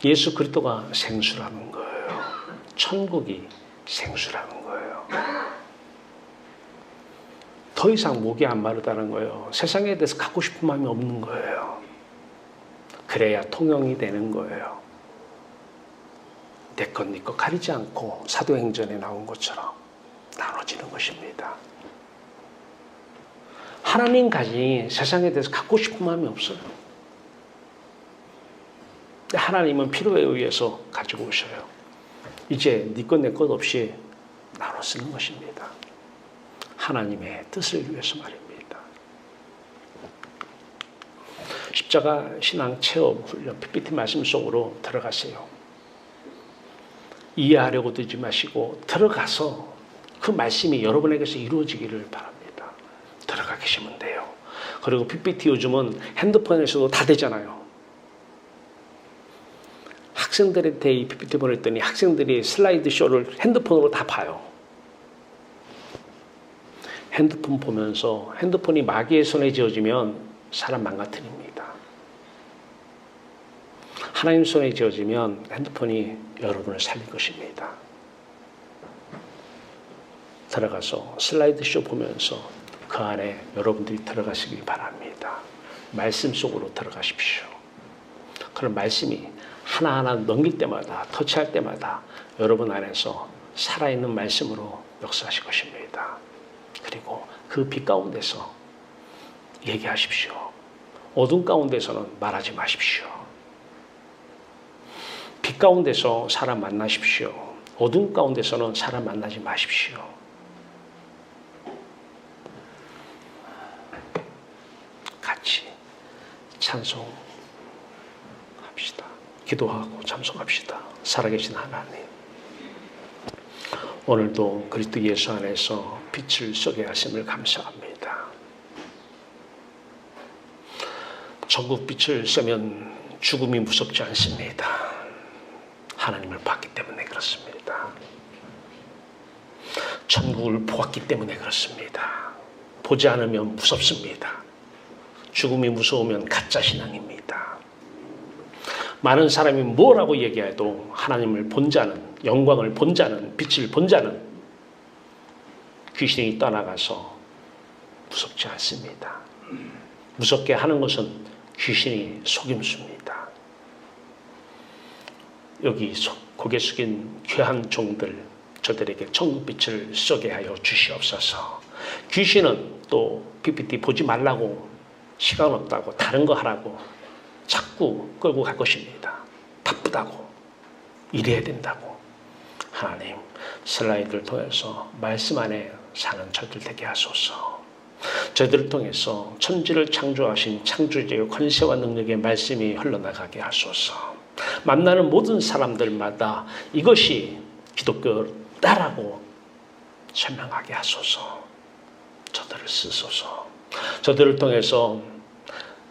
Speaker 1: 예수 그리스도가 생수라는 거예요. 천국이 생수라는 거예요. 더 이상 목이 안 마르다는 거예요. 세상에 대해서 갖고 싶은 마음이 없는 거예요. 그래야 통용이 되는 거예요. 내 것, 네 것 가리지 않고 사도행전에 나온 것처럼 나눠지는 것입니다. 하나님 가지니 세상에 대해서 갖고 싶은 마음이 없어요. 근데 하나님은 필요에 의해서 가지고 오셔요. 이제 네 것 내 것 없이 나눠 쓰는 것입니다. 하나님의 뜻을 위해서 말입니다. 십자가 신앙 체험 훈련 PPT 말씀 속으로 들어가세요. 이해하려고 들지 마시고 들어가서 그 말씀이 여러분에게서 이루어지기를 바랍니다. 들어가 계시면 돼요. 그리고 PPT 요즘은 핸드폰에서도 다 되잖아요. 학생들한테 이 PPT 보냈더니 학생들이 슬라이드 쇼를 핸드폰으로 다 봐요. 핸드폰 보면서 핸드폰이 마귀의 손에 쥐어지면 사람 망가뜨립니다. 하나님 손에 쥐어지면 핸드폰이 여러분을 살릴 것입니다. 들어가서 슬라이드 쇼 보면서 그 안에 여러분들이 들어가시길 바랍니다. 말씀 속으로 들어가십시오. 그런 말씀이 하나하나 넘길 때마다, 터치할 때마다 여러분 안에서 살아있는 말씀으로 역사하실 것입니다. 그리고 그 빛 가운데서 얘기하십시오. 어둠 가운데서는 말하지 마십시오. 빛 가운데서 사람 만나십시오. 어둠 가운데서는 사람 만나지 마십시오. 같이 찬송합시다. 기도하고 찬송합시다. 살아계신 하나님, 오늘도 그리스도 예수 안에서 빛을 쏘게 하심을 감사합니다. 천국 빛을 쏘면 죽음이 무섭지 않습니다. 하나님을 봤기 때문에 그렇습니다. 천국을 보았기 때문에 그렇습니다. 보지 않으면 무섭습니다. 죽음이 무서우면 가짜 신앙입니다. 많은 사람이 뭐라고 얘기해도 하나님을 본 자는, 영광을 본 자는, 빛을 본 자는 귀신이 떠나가서 무섭지 않습니다. 무섭게 하는 것은 귀신이 속임수입니다. 여기 고개 숙인 귀한 종들, 저들에게 천국빛을 쏘게 하여 주시옵소서. 귀신은 또 PPT 보지 말라고, 시간 없다고, 다른 거 하라고 자꾸 끌고 갈 것입니다. 바쁘다고, 일해야 된다고. 하나님, 슬라이드를 통해서 말씀 안에 사는 저들 되게 하소서. 저들을 통해서 천지를 창조하신 창조주의 권세와 능력의 말씀이 흘러나가게 하소서. 만나는 모든 사람들마다 이것이 기독교다라고 설명하게 하소서. 저들을 쓰소서. 저들을 통해서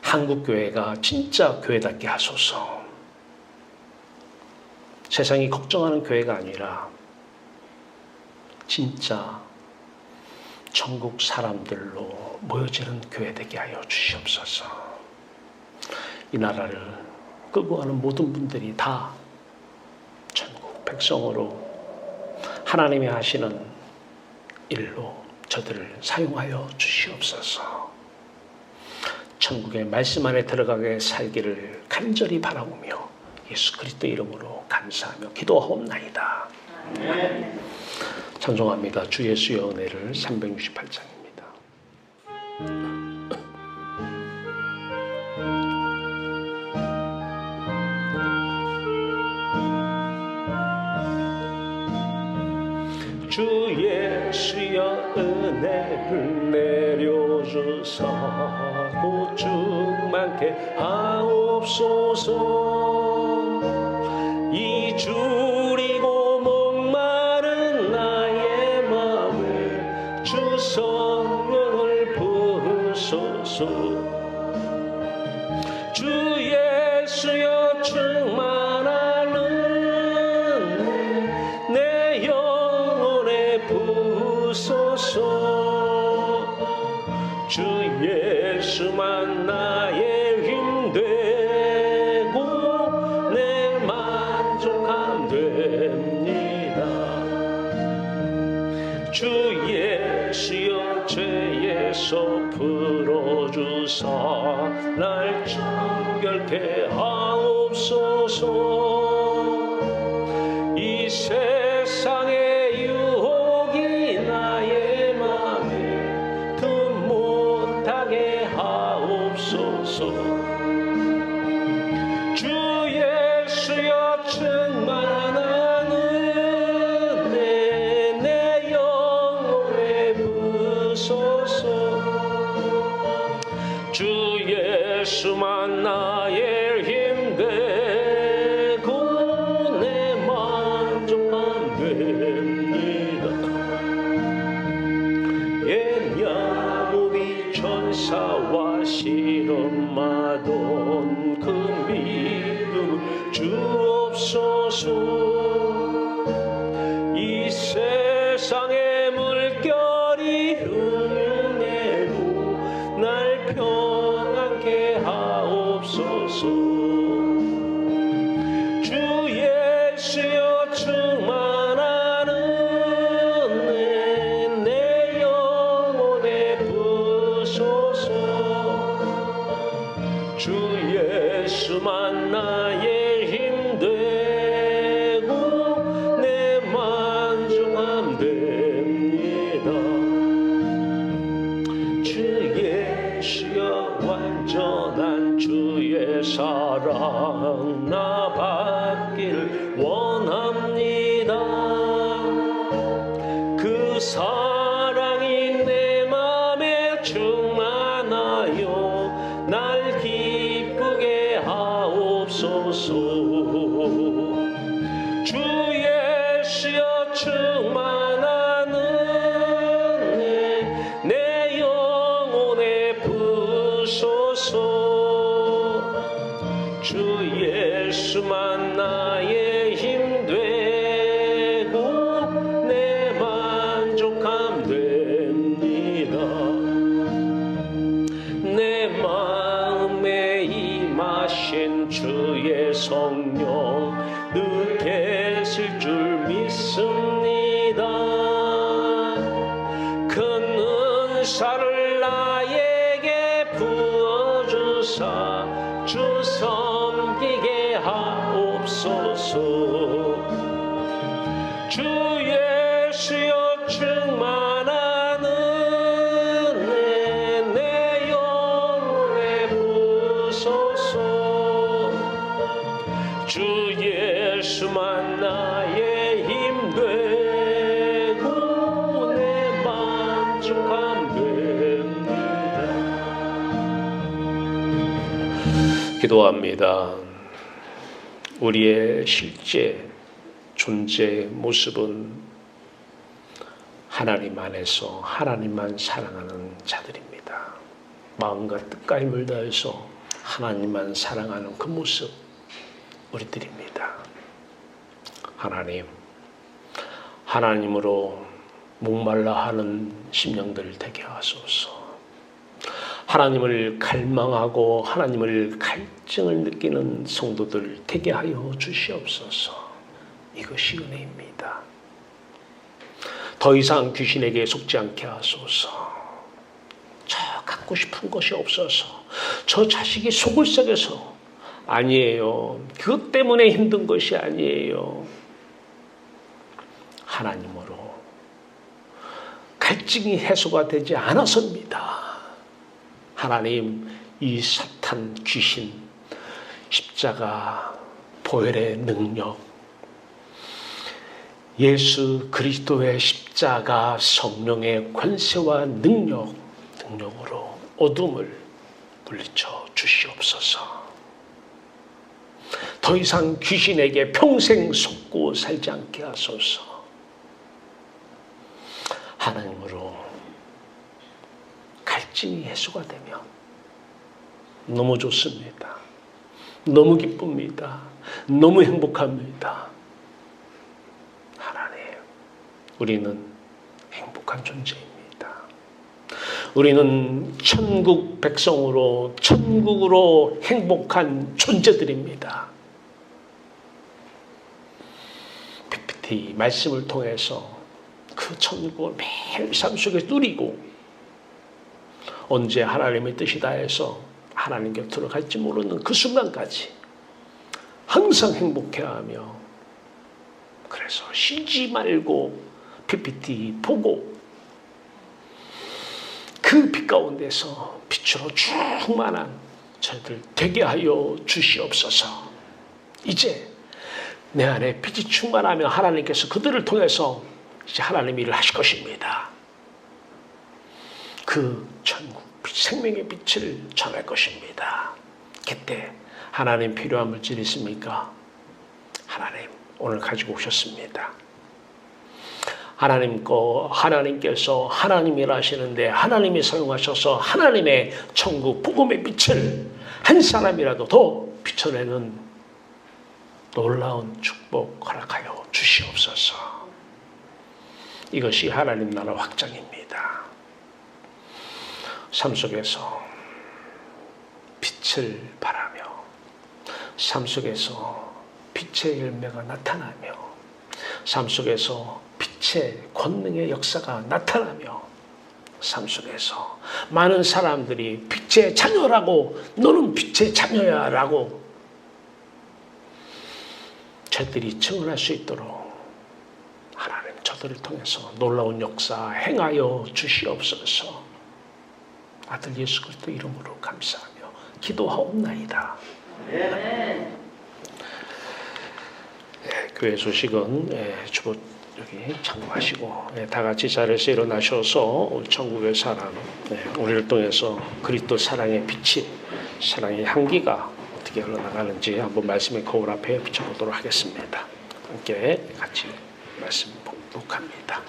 Speaker 1: 한국교회가 진짜 교회답게 하소서. 세상이 걱정하는 교회가 아니라 진짜 천국 사람들로 모여지는 교회 되게 하여 주시옵소서. 이 나라를 끌고 가는 모든 분들이 다 천국 백성으로 하나님이 하시는 일로 저들을 사용하여 주시옵소서. 천국의 말씀 안에 들어가게 살기를 간절히 바라오며 예수 그리스도 이름으로 감사하며 기도하옵나이다. 찬송합니다. 주 예수의 은혜를 368장입니다. 주 예수여 은혜를 내려주사 고충 많게 하옵소서. 이 줄이고 목마른 나의 마음에 주 성령을 부으소서. 주 예수여 충만하는 내 영혼에 부으소서. 주 예수만 나의 힘 되고 내 만족함 됩니다. 주 예수여 죄에서 풀어주사 날 정결케 하옵소서. 이 세상의 유혹이 나의 맘에 그 못하게 하옵소서. 주 예수여 충만하는 내 영혼에 부소서. 주 예수만 나의 힘 되고 내 만족함 됩니다. 옛 야곱이 천사와 실험하던 그 믿음을 주옵소서. 이 세상의 물결이 흥해도 날 평안케 하옵소서. 주 예수여 충만하는 내 영혼에 부소서. 주 예수만 나의 힘 되고 내 만족함 됩니다. 주 예수여 완전한 주의 사랑 나 받기를 원합니다. 그 사랑이 내 맘에 충만하여 날 기쁘게 주옵소서. 주 예수만 나의 힘 되고 내 만족함 됩니다. 내 마음에 임하신 주의 성령 늘 계실 줄 믿습니다. 큰 은사를 나에게 부어주사 주 섬기게 하옵소서. 주 예수여 충만한 은혜 내 영혼에 부소서. 주 예수만 나의 힘 되고 내 만족함 됩니다. 기도합니다. 우리의 실제 존재 모습은 하나님 안에서 하나님만 사랑하는 자들입니다. 마음과 뜻과 힘을 다해서 하나님만 사랑하는 그 모습 우리들입니다. 하나님, 하나님으로 목말라 하는 심령들 되게 하소서. 하나님을 갈망하고 하나님을 갈증을 느끼는 성도들 되게 하여 주시옵소서. 이것이 은혜입니다. 더 이상 귀신에게 속지 않게 하소서. 저 갖고 싶은 것이 없어서, 저 자식이 속을 썩여서 아니에요. 그것 때문에 힘든 것이 아니에요. 하나님으로 갈증이 해소가 되지 않아서입니다. 하나님, 이 사탄 귀신 십자가 보혈의 능력, 예수 그리스도의 십자가 성령의 권세와 능력으로 어둠을 물리쳐 주시옵소서. 더 이상 귀신에게 평생 속고 살지 않게 하소서. 하나님으로 갈증이 해소가 되면 너무 좋습니다. 너무 기쁩니다. 너무 행복합니다. 하나님, 우리는 행복한 존재입니다. 우리는 천국 백성으로 천국으로 행복한 존재들입니다. PPT 말씀을 통해서 그 천국을 매일 삶 속에 누리고 언제 하나님의 뜻이 다해서 하나님 곁으로 갈지 모르는 그 순간까지 항상 행복해하며, 그래서 쉬지 말고 PPT 보고 그 빛 가운데서 빛으로 충만한 저희들 되게 하여 주시옵소서. 이제 내 안에 빛이 충만하며 하나님께서 그들을 통해서 이제 하나님 일을 하실 것입니다. 그 천국 생명의 빛을 전할 것입니다. 그때 하나님 필요한 물질이 있습니까? 하나님 오늘 가지고 오셨습니다. 하나님께서 하나님 일하시는데 하나님이 사용하셔서 하나님의 천국 복음의 빛을 한 사람이라도 더 비춰내는 놀라운 축복 허락하여 주시옵소서. 이것이 하나님 나라 확장입니다. 삶 속에서 빛을 발하며, 삶 속에서 빛의 열매가 나타나며, 삶 속에서 빛의 권능의 역사가 나타나며, 삶 속에서 많은 사람들이 빛의 자녀라고, 너는 빛의 자녀야 라고 저들이 증언할 수 있도록 하나님 저들을 통해서 놀라운 역사 행하여 주시옵소서. 아들 예수 그리스도 이름으로 감사하며 기도하옵나이다. 네, 교회 소식은 주보 여기 참고하시고, 다 같이 자리에서 일어나셔서 천국의 사랑, 우리를 통해서 그리스도 사랑의 빛이, 사랑의 향기가 어떻게 흘러나가는지 한번 말씀의 거울 앞에 비춰보도록 하겠습니다. 함께 같이 말씀 봅니다. 축복합니다.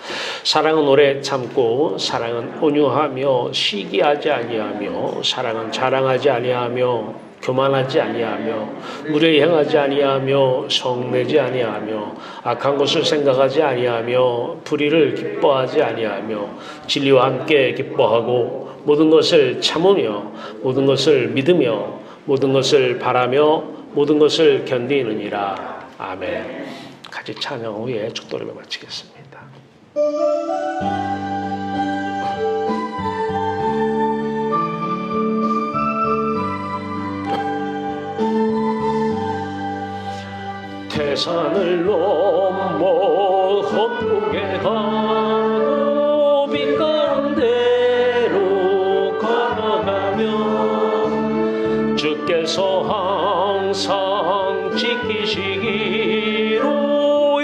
Speaker 1: 사랑은 오래 참고 사랑은 온유하며 시기하지 아니하며 사랑은 자랑하지 아니하며 교만하지 아니하며 무례히 행하지 아니하며 성내지 아니하며 악한 것을 생각하지 아니하며 불의를 기뻐하지 아니하며 진리와 함께 기뻐하고 모든 것을 참으며 모든 것을 믿으며 모든 것을 바라며 모든 것을 견디느니라. 아멘. 같이 찬양 후에 축도를 마치겠습니다. 태산을 넘어 헛국에 가고 빛 가운데로 걸어가며 주께서 항상 지키시기로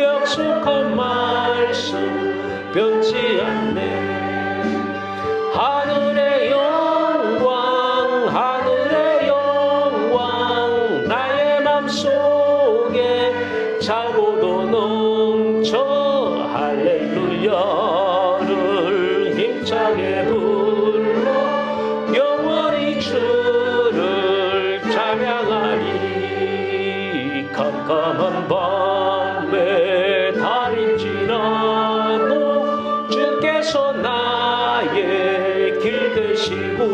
Speaker 1: 약속한 말씀 변치 않네. 하늘의 영광 하늘의 영광 나의 맘속에 차고도 넘쳐 할렐루야를 힘차게 불러 영원히 주를 찬양하리. 캄캄한 밤에 달이 지나도 주께서 나의 길 되시고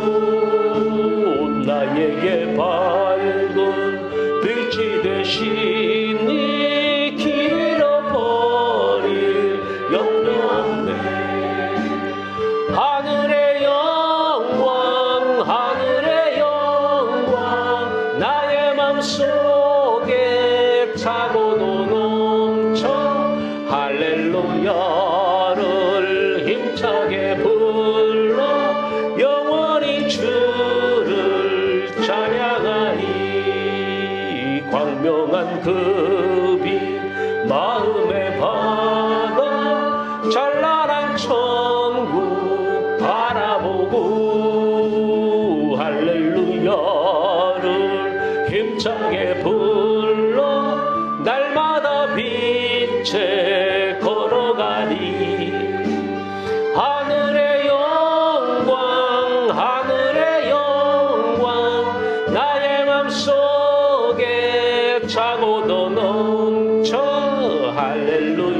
Speaker 1: 나에게 밝은 빛이 되시니 길 잃어버릴 염려 없네. 하늘의 영광 하늘의 영광 나의 맘속에 차고도 넘쳐 할렐루야를 힘차게 불러 영원히 주를 찬양하리. 광명한 그 빛 마음에 받아 찬란한 천국 바라보고 할렐루야를 힘차게 불러 날마다 빛에 걸어가리. 하늘의 영광 하늘의 영광 나의 맘속에 차고도 넘쳐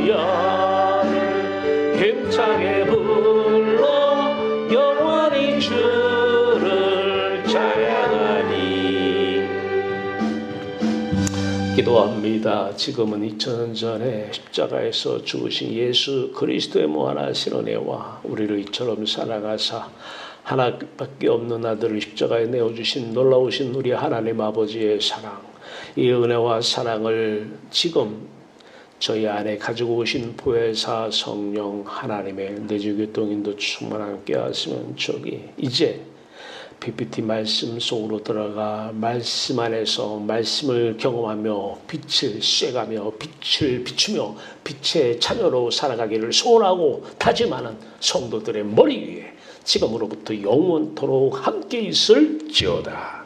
Speaker 1: 할렐루야를 힘차게 불러 영원히 주를 찬양하리. 기도합니다. 지금은 2000년 전에 십자가에서 죽으신 예수 그리스도의 무한하신 은혜와 우리를 이처럼 사랑하사 하나밖에 없는 아들을 십자가에 내어주신 놀라우신 우리 하나님 아버지의 사랑, 이 은혜와 사랑을 지금 저희 안에 가지고 오신 보혜사 성령 하나님의 내주교통인도 충만한 깨었으면 저기 이제 PPT 말씀 속으로 들어가 말씀 안에서 말씀을 경험하며 빛을 쐬가며 빛을 비추며 빛의 자녀로 살아가기를 소원하고 다짐하는 성도들의 머리 위에 지금으로부터 영원토록 함께 있을지어다.